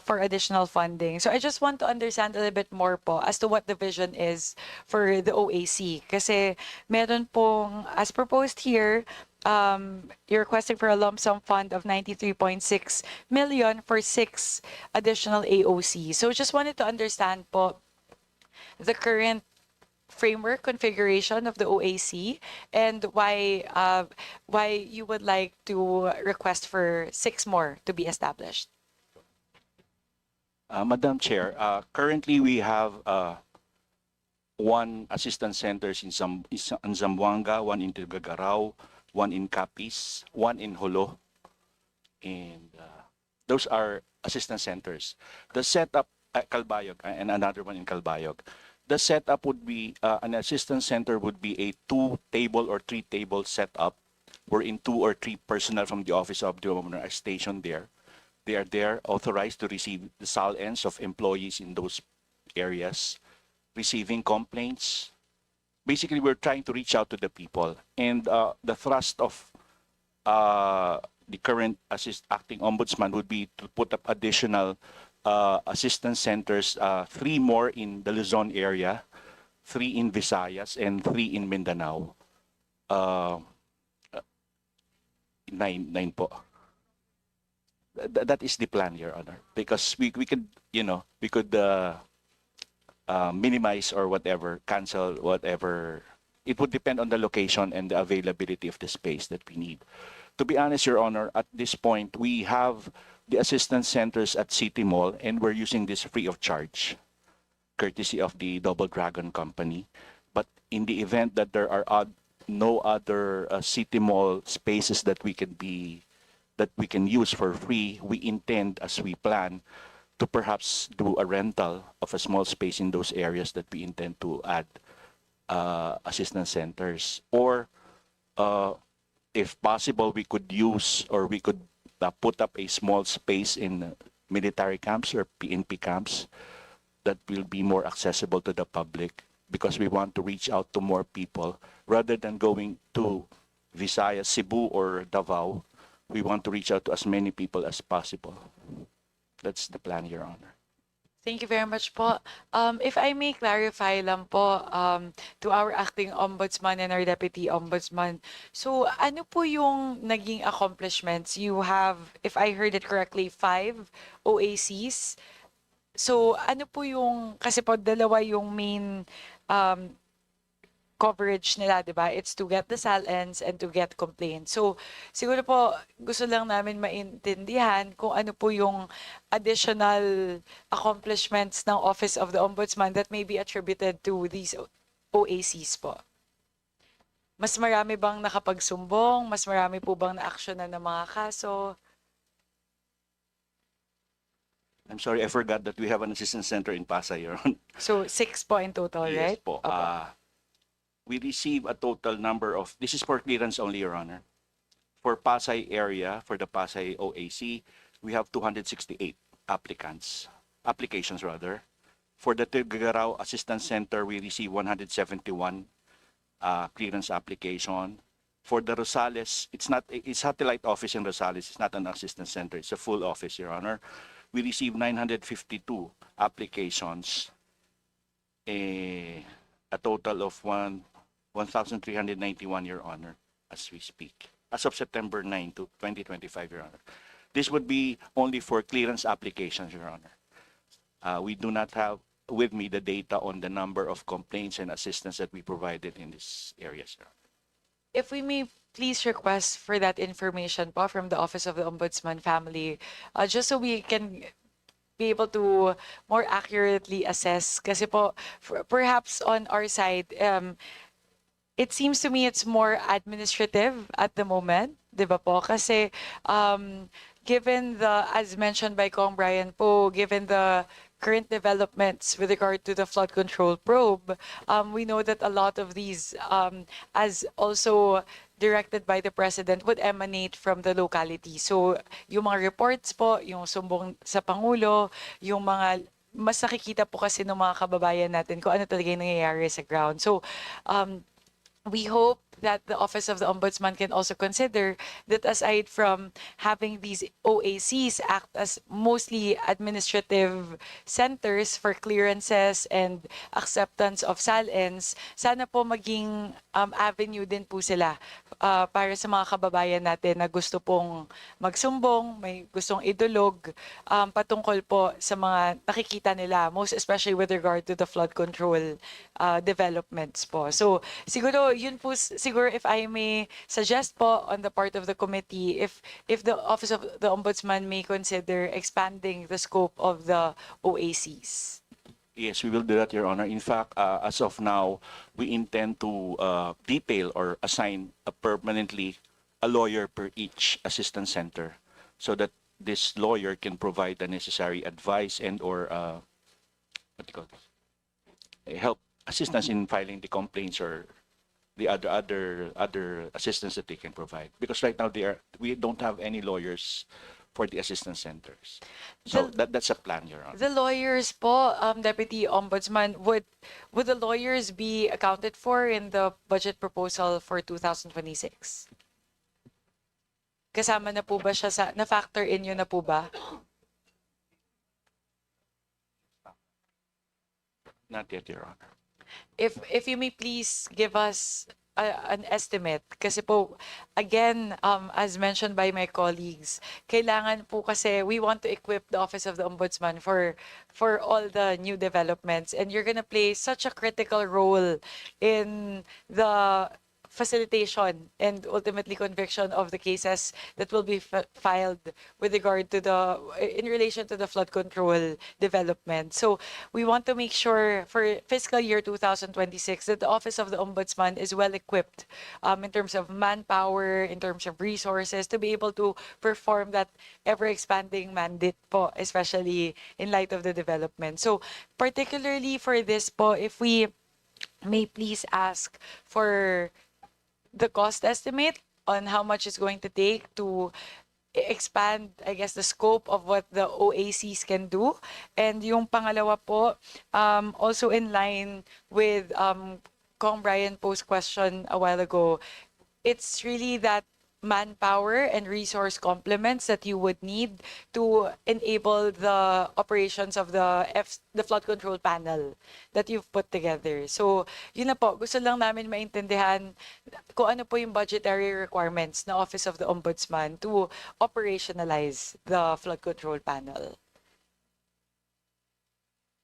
Speaker 1: for additional funding. So I just want to understand a little bit more po as to what the vision is for the OAC. Kasi meron pong, as proposed here, you're requesting for a lump sum fund of 93.6 million for 6 additional AOC. So just wanted to understand po the current framework configuration of the OAC and why you would like to request for 6 more to be established.
Speaker 6: Madam Chair, currently we have one assistance centers in Zamboanga, one in Tuguegarao, one in Capiz, one in Holo, and those are assistance centers. The setup at Calbayog and another one in Calbayog. The setup would be an assistance center would be a 2-table or 3-table setup, wherein 2 or 3 personnel from the office of the Ombudsman are stationed there. They are there authorized to receive the SALNs of employees in those areas, receiving complaints. Basically, we're trying to reach out to the people. And the thrust of the current acting ombudsman would be to put up additional assistance centers, 3 more in the Luzon area, 3 in Visayas, and 3 in Mindanao. 9 po. That is the plan, Your Honor, because we could, we could minimize or whatever, cancel whatever. It would depend on the location and the availability of the space that we need. To be honest, Your Honor, at this point, we have the assistance centers at City Mall, and we're using this free of charge, courtesy of the Double Dragon Company. But in the event that there are no other City Mall spaces that we can use for free, we intend, as we plan, to perhaps do a rental of a small space in those areas that we intend to add assistance centers. Or if possible, we could use or we could put up a small space in military camps or PNP camps that will be more accessible to the public, because we want to reach out to more people rather than going to Visayas, Cebu, or Davao. We want to reach out to as many people as possible. That's the plan, Your Honor.
Speaker 1: Thank you very much po. If I may clarify lang po to our acting ombudsman and our deputy ombudsman. So ano po yung naging accomplishments? You have, if I heard it correctly, 5 OACs. So ano po yung, kasi po dalawa yung main coverage nila, di ba? It's to get the SALNs and to get complaints. So, siguro po, gusto lang namin maintindihan kung ano po yung additional accomplishments ng Office of the Ombudsman that may be attributed to these OACs po. Mas marami bang nakapagsumbong? Mas marami po bang na-actionan ng mga kaso?
Speaker 6: I'm sorry, I forgot that we have an assistance center in Pasay, Your Honor.
Speaker 1: So, 6 po in total, right?
Speaker 6: Yes po.
Speaker 1: Opo.
Speaker 6: We receive a total number of, this is for clearance only, Your Honor. For Pasay area, for the Pasay OAC, we have 268 applications rather. For the Tuguegarao Assistance Center, we receive 171 clearance application. For the Rosales, it's satellite office in Rosales, it's not an assistance center, it's a full office, Your Honor. We received 952 applications, a total of 1,391, Your Honor, as we speak, as of September 9 to 2025, Your Honor. This would be only for clearance applications, Your Honor. We do not have with me the data on the number of complaints and assistance that we provided in this area, Your Honor.
Speaker 1: If we may please request for that information po from the Office of the Ombudsman family, just so we can be able to more accurately assess. Kasi po, perhaps on our side, it seems to me it's more administrative at the moment, di ba po? Kasi given the, as mentioned by Kong Brian po, given the current developments with regard to the flood control probe, we know that a lot of these, as also directed by the President, would emanate from the locality. So, yung mga reports po, yung sumbong sa Pangulo, yung mga, mas nakikita po kasi ng mga kababayan natin kung ano talaga yung nangyayari sa ground. So, we hope that the Office of the Ombudsman can also consider that aside from having these OACs act as mostly administrative centers for clearances and acceptance of SALNs, sana po maging avenue din po sila para sa mga kababayan natin na gusto pong magsumbong, may gustong idulog patungkol po sa mga nakikita nila, most especially with regard to the flood control developments po. So, siguro, yun po, siguro if I may suggest po on the part of the committee, if the Office of the Ombudsman may consider expanding the scope of the OACs.
Speaker 6: Yes, we will do that, Your Honor. In fact, as of now, we intend to detail or assign permanently a lawyer per each assistance center so that this lawyer can provide the necessary advice and or what do you call this? Help assistance in filing the complaints or the other assistance that they can provide. Because right now we don't have any lawyers for the assistance centers. So that's a plan, Your Honor.
Speaker 1: The lawyers po, Deputy Ombudsman, would the lawyers be accounted for in the budget proposal for 2026? Kasama na po ba siya na-factor in yun na po ba?
Speaker 6: Not yet, Your Honor.
Speaker 1: If you may please give us an estimate kasi po again as mentioned by my colleagues, kailangan po kasi we want to equip the Office of the Ombudsman for all the new developments, and you're gonna play such a critical role in the facilitation and ultimately conviction of the cases that will be filed with regard to in relation to the flood control development. So we want to make sure for fiscal year 2026 that the Office of the Ombudsman is well equipped in terms of manpower, in terms of resources to be able to perform that ever expanding mandate po, especially in light of the development. So particularly for this po, if we may please ask for the cost estimate on how much it's going to take to expand, I guess, the scope of what the OACs can do. And yung pangalawa po, also in line with Kong Brian posed question a while ago, it's really that manpower and resource complements that you would need to enable the operations of the flood control panel that you've put together. So, yun na po. Gusto lang namin maintindihan kung ano po yung budgetary requirements ng Office of the Ombudsman to operationalize the flood control panel.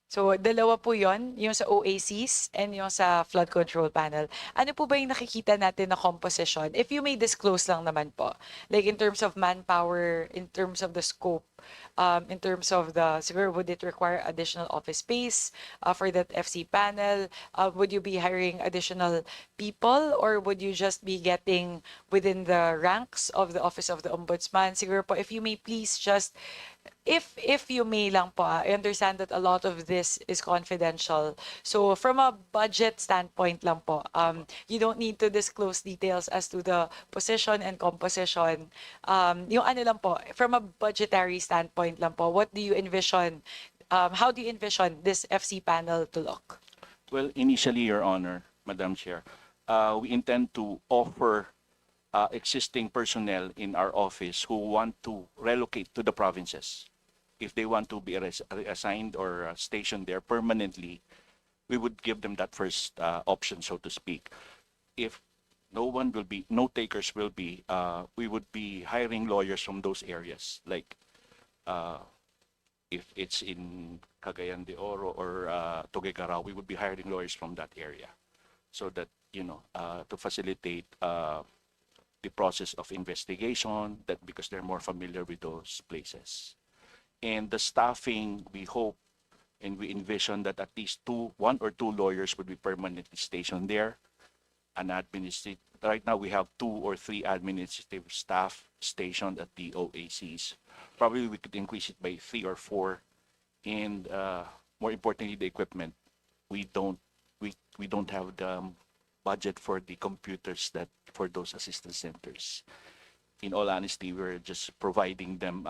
Speaker 1: So, dalawa po yon, yung sa OACs and yung sa flood control panel. Ano po ba yung nakikita natin na composition? If you may disclose lang naman po. Like in terms of manpower, in terms of the scope, in terms of siguro would it require additional office space for that FC panel? Would you be hiring additional people or would you just be getting within the ranks of the Office of the Ombudsman? Siguro po, if you may please just if you may lang po, I understand that a lot of this is confidential. So from a budget standpoint lang po, you don't need to disclose details as to the position and composition. Yung ano lang po, from a budgetary standpoint lang po, what do you envision, how do you envision this FC panel to look?
Speaker 6: Well, initially, Your Honor, Madam Chair, we intend to offer existing personnel in our office who want to relocate to the provinces. If they want to be assigned or stationed there permanently, we would give them that first option, so to speak. If no takers will be, we would be hiring lawyers from those areas. Like if it's in Cagayan de Oro or Tuguegarao, we would be hiring lawyers from that area so that, to facilitate the process of investigation, that because they're more familiar with those places. And the staffing, we hope and we envision that at least one or two lawyers would be permanently stationed there. Right now we have 2 or 3 administrative staff stationed at the OACs. Probably we could increase it by 3 or 4. And more importantly, the equipment. We don't have the budget for the computers for those assistance centers. In all honesty, we're just providing them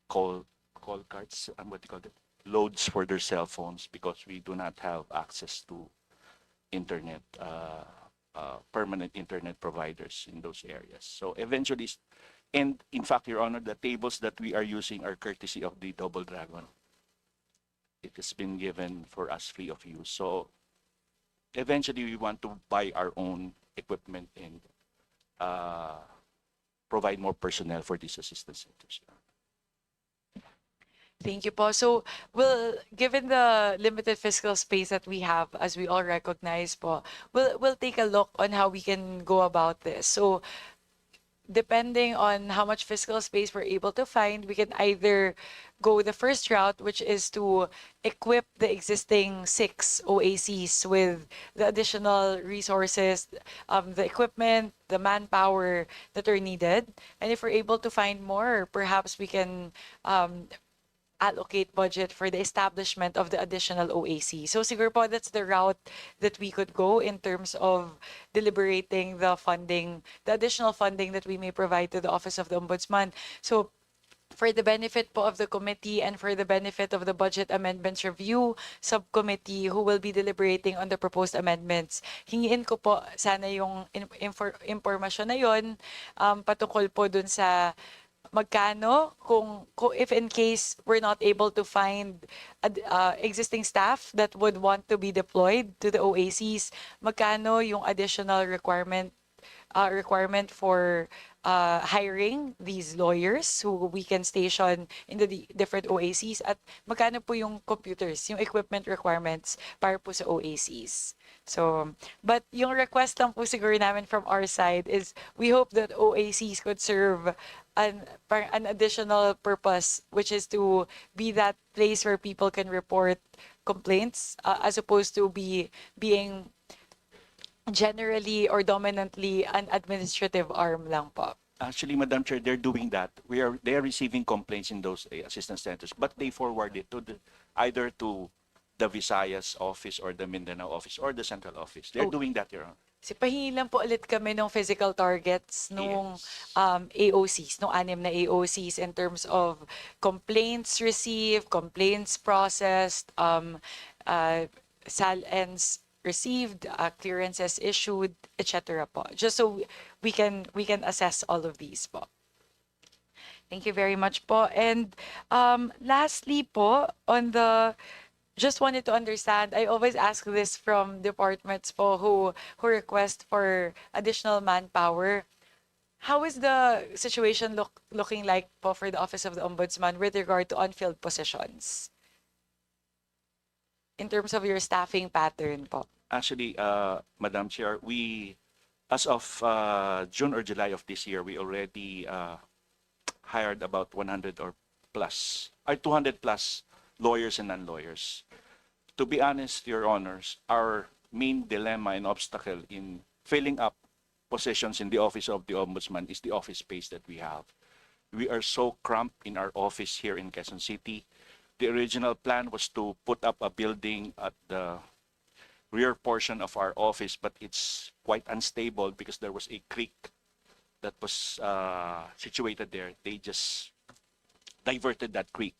Speaker 6: call cards, what do you call it? Loads for their cell phones because we do not have access to internet, permanent internet providers in those areas. So eventually, and in fact, Your Honor, the tables that we are using are courtesy of the Double Dragon. It has been given for us free of use. So eventually, we want to buy our own equipment and provide more personnel for these assistance centers.
Speaker 1: Thank you po. So, well, given the limited fiscal space that we have, as we all recognize po, we'll take a look on how we can go about this. So, depending on how much fiscal space we're able to find, we can either go the first route, which is to equip the existing 6 OACs with the additional resources, the equipment, the manpower that are needed. And if we're able to find more, perhaps we can allocate budget for the establishment of the additional OAC. So siguro po that's the route that we could go in terms of deliberating the funding, the additional funding that we may provide to the Office of the Ombudsman. So for the benefit po of the committee and for the benefit of the Budget Amendments Review Subcommittee who will be deliberating on the proposed amendments, hingiin ko po sana yung impormasyon na yun patungkol po dun sa magkano kung if in case we're not able to find existing staff that would want to be deployed to the OACs, magkano yung additional requirement for hiring these lawyers who we can station in the different OACs at magkano po yung computers, yung equipment requirements para po sa OACs. So, but yung request lang po siguro namin from our side is we hope that OACs could serve an additional purpose, which is to be that place where people can report complaints as opposed to being generally or dominantly an administrative arm lang po.
Speaker 6: Actually, Madam Chair, they're doing that. They are receiving complaints in those assistance centers, but they forward it to either to the Visayas office or the Mindanao office or the central office. They're doing that, Your Honor.
Speaker 1: Pahingi lang po ulit kami ng physical targets nung
Speaker 6: Yes.
Speaker 1: AOCs, nung 6 na AOCs in terms of complaints received, complaints processed, SALNs received, clearances issued, etc. po. Just so we can assess all of these po. Thank you very much po. And lastly po, just wanted to understand, I always ask this from departments po who request for additional manpower. How is the situation looking like po for the Office of the Ombudsman with regard to unfilled positions? In terms of your staffing pattern po.
Speaker 6: Actually, Madam Chair, as of June or July of this year, we already hired about 100 or plus, or 200 plus lawyers and non-lawyers. To be honest, Your Honors, our main dilemma and obstacle in filling up positions in the Office of the Ombudsman is the office space that we have. We are so cramped in our office here in Quezon City. The original plan was to put up a building at the rear portion of our office, but it's quite unstable because there was a creek that was situated there. They just diverted that creek.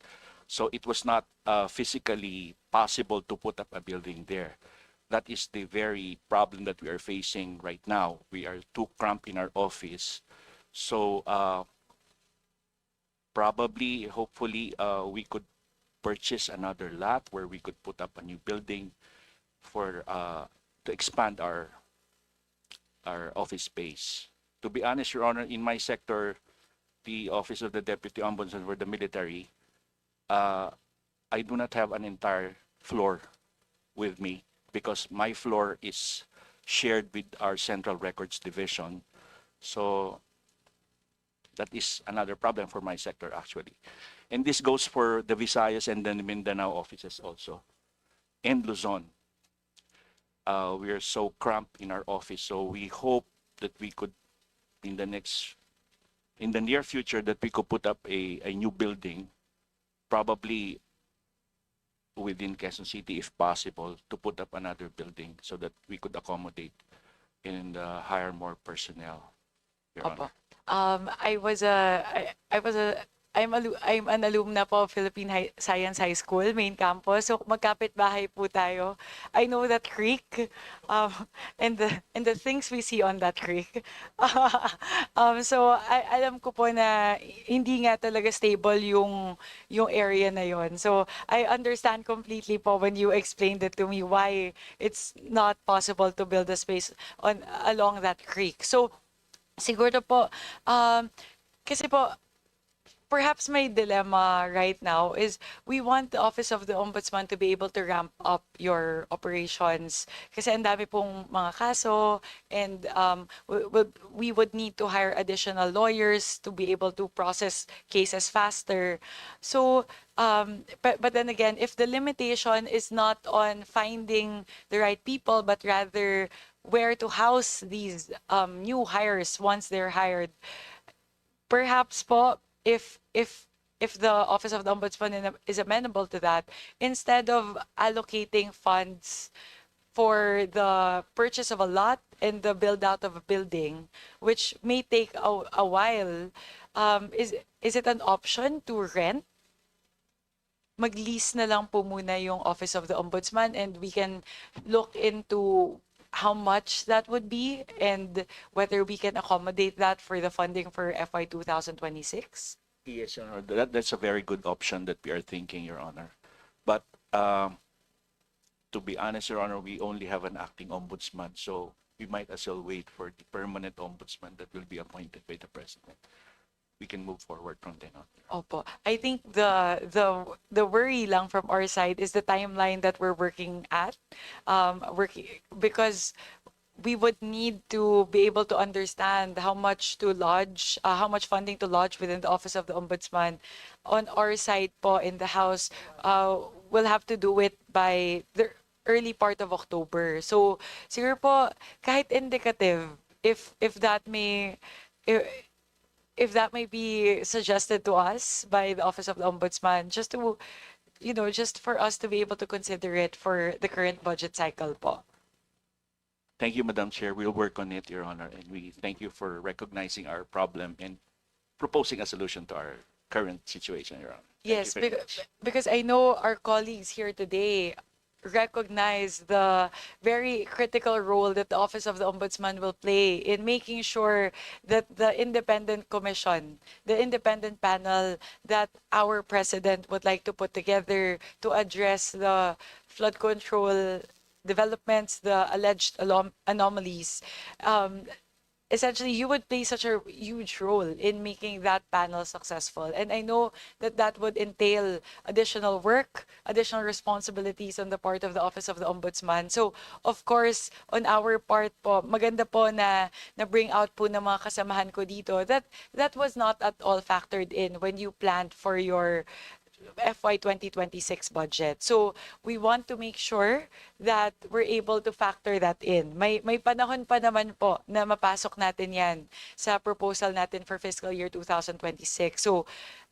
Speaker 6: So it was not physically possible to put up a building there. That is the very problem that we are facing right now. We are too cramped in our office. So probably, hopefully, we could purchase another lot where we could put up a new building for to expand our office space. To be honest, Your Honor, in my sector, the Office of the Deputy Ombudsman for the military, I do not have an entire floor with me because my floor is shared with our Central Records Division. So that is another problem for my sector, actually. And this goes for the Visayas and the Mindanao offices also, and Luzon. We are so cramped in our office, so we hope that we could, in the near future, that we could put up a new building, probably within Quezon City, if possible, to put up another building so that we could accommodate and hire more personnel. Your Honor.
Speaker 1: I was a I'm an alumna po of Philippine Science High School, main campus. So magkapit-bahay po tayo. I know that creek, um, and the things we see on that creek. So alam ko po na hindi nga talaga stable yung area na yon. So I understand completely po when you explained it to me why it's not possible to build a space on along that creek. So siguro po, kasi po, perhaps my dilemma right now is we want the Office of the Ombudsman to be able to ramp up your operations kasi ang dami pong mga kaso and we would need to hire additional lawyers to be able to process cases faster. So, but then again, if the limitation is not on finding the right people, but rather where to house these new hires once they're hired, perhaps po, if the Office of the Ombudsman is amenable to that, instead of allocating funds for the purchase of a lot and the build out of a building, which may take a while, is it an option to rent? Mag-lease na lang po muna yung Office of the Ombudsman and we can look into how much that would be and whether we can accommodate that for the funding for FY 2026?
Speaker 6: Yes, Your Honor. That's a very good option that we are thinking, Your Honor. But to be honest, Your Honor, we only have an acting ombudsman, so we might as well wait for the permanent ombudsman that will be appointed by the president. We can move forward from then on.
Speaker 1: Opo. I think the worry lang from our side is the timeline that we're working at. Because we would need to be able to understand how much to lodge, how much funding to lodge within the Office of the Ombudsman. On our side po in the House, we'll have to do it by the early part of October. So siguro po kahit indicative, if that may if that may be suggested to us by the Office of the Ombudsman, just to, just for us to be able to consider it for the current budget cycle po.
Speaker 6: Thank you, Madam Chair. We'll work on it, Your Honor, and we thank you for recognizing our problem and proposing a solution to our current situation, Your Honor. Thank
Speaker 1: Yes,
Speaker 6: you very much.
Speaker 1: because I know our colleagues here today recognize the very critical role that the Office of the Ombudsman will play in making sure that the independent commission, the independent panel that our president would like to put together to address the flood control developments, the alleged anomalies, essentially you would play such a huge role in making that panel successful. And I know that that would entail additional work, additional responsibilities on the part of the Office of the Ombudsman. So, of course, on our part po, maganda po na bring out po ng mga kasamahan ko dito that was not at all factored in when you planned for your FY 2026 budget. So we want to make sure that we're able to factor that in. May panahon pa naman po na mapasok natin yan sa proposal natin for fiscal year 2026. So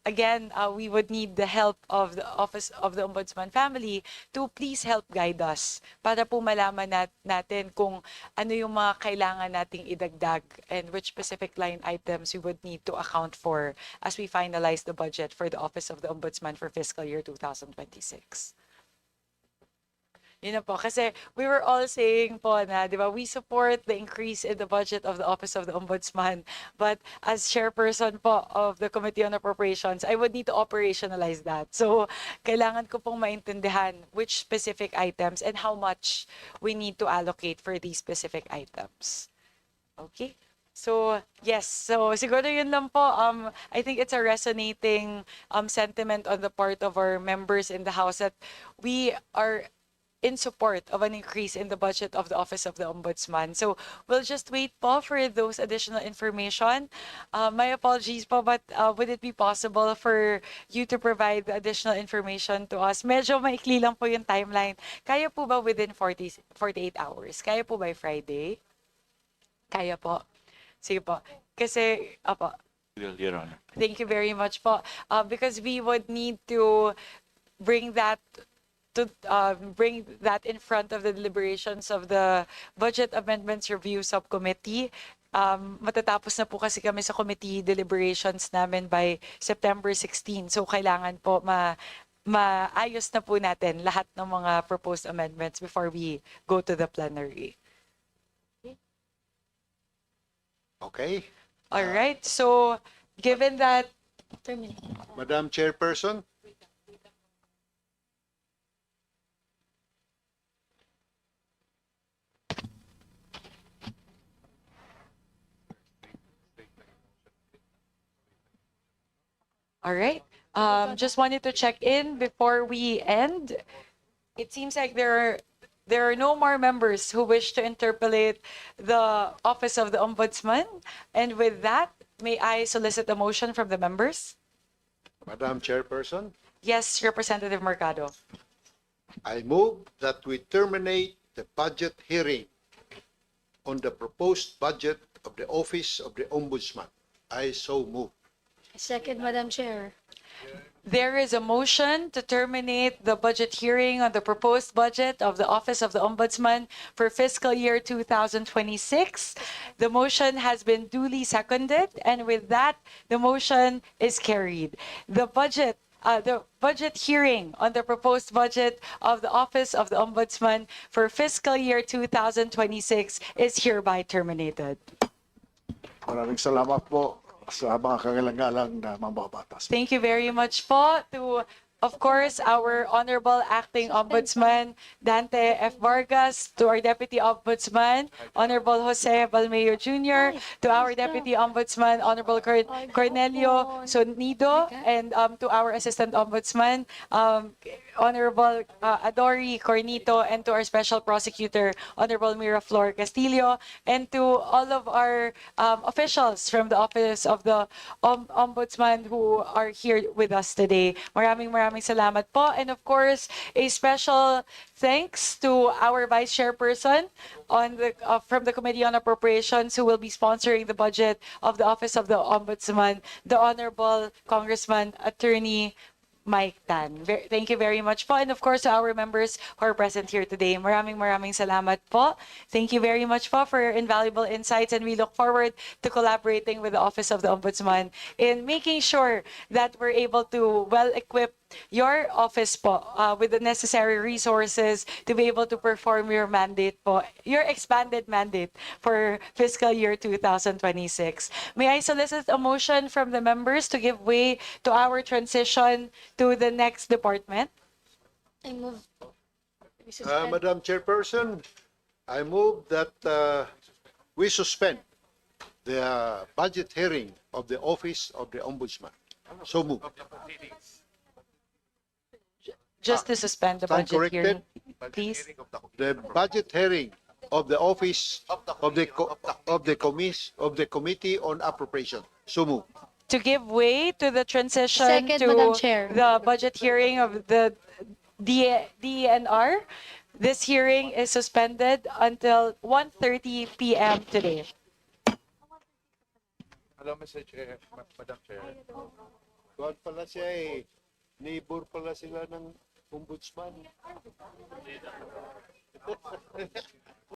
Speaker 1: again, we would need the help of the Office of the Ombudsman family to please help guide us para po malaman natin kung ano yung mga kailangan nating idagdag and which specific line items we would need to account for as we finalize the budget for the Office of the Ombudsman for fiscal year 2026. Yun na po. Kasi we were all saying po na, di ba, we support the increase in the budget of the Office of the Ombudsman. But as chairperson po of the Committee on Appropriations, I would need to operationalize that. So, kailangan ko pong maintindihan which specific items and how much we need to allocate for these specific items. Okay? So, yes. So, siguro yun lang po. I think it's a resonating sentiment on the part of our members in the House that we are in support of an increase in the budget of the Office of the Ombudsman. So we'll just wait po for those additional information. My apologies po, but would it be possible for you to provide the additional information to us? Medyo maikli lang po yung timeline. Kaya po ba within 48 hours? Kaya po by Friday? Kaya po. Sige po. Kasi, apo.
Speaker 6: Your Honor.
Speaker 1: Thank you very much po. Because we would need to bring that in front of the deliberations of the Budget Amendments Review Subcommittee matatapos na po kasi kami sa committee deliberations namin by September 16. So kailangan po maayos na po natin lahat ng mga proposed amendments before we go to the plenary.
Speaker 7: Okay.
Speaker 1: All right. So given that
Speaker 7: Madam Chairperson,
Speaker 1: all right. Just wanted to check in before we end. It seems like there are no more members who wish to interpolate the office of the Ombudsman. And with that, may I solicit a motion from the members?
Speaker 7: Madam Chairperson,
Speaker 1: Yes, Representative Mercado.
Speaker 7: I move that we terminate the budget hearing on the proposed budget of the Office of the Ombudsman. I so move.
Speaker 11: Second, Madam Chair.
Speaker 1: There is a motion to terminate the budget hearing on the proposed budget of the Office of the Ombudsman for fiscal year 2026. The motion has been duly seconded, and with that, the motion is carried. The budget hearing on the proposed budget of the Office of the Ombudsman for fiscal year 2026 is hereby terminated.
Speaker 3: Maraming salamat po sa mga kagalang-galang na mambabatas.
Speaker 1: Thank you very much po to, of course, our Honorable Acting Ombudsman Dante F. Vargas, to our Deputy Ombudsman, Honorable Jose Balmeo Jr., to our Deputy Ombudsman, Honorable Cornelio Sonido, and to our Assistant Ombudsman, Honorable Adori Cornito, and to our Special Prosecutor, Honorable Miraflor Castillo, and to all of our officials from the Office of the Ombudsman who are here with us today. Maraming salamat po. And of course, a special thanks to our Vice Chairperson from the Committee on Appropriations who will be sponsoring the budget of the Office of the Ombudsman, the Honorable Congressman Attorney Mike Tan. Thank you very much po. And of course, to our members who are present here today. Maraming salamat po. Thank you very much po for your invaluable insights, and we look forward to collaborating with the Office of the Ombudsman in making sure that we're able to well-equip your office po with the necessary resources to be able to perform your mandate po, your expanded mandate for fiscal year 2026. May I solicit a motion from the members to give way to our transition to the next department?
Speaker 11: I move. We suspend.
Speaker 7: Madam Chairperson, I move that we suspend the budget hearing of the Office of the Ombudsman. So move.
Speaker 1: Just to suspend the
Speaker 7: Stand
Speaker 1: budget hearing,
Speaker 7: corrected.
Speaker 1: please.
Speaker 7: The budget hearing of the Office of the Committee on Appropriation. So move.
Speaker 1: To give way to the transition
Speaker 11: Second,
Speaker 1: to
Speaker 11: Madam Chair.
Speaker 1: the budget hearing of the DENR, this hearing is suspended until 1:30 p.m. today.
Speaker 8: Hello, Mr. Chair, Madam Chair.
Speaker 7: Kuwan pala siya eh. Neighbor pala sila ng Ombudsman.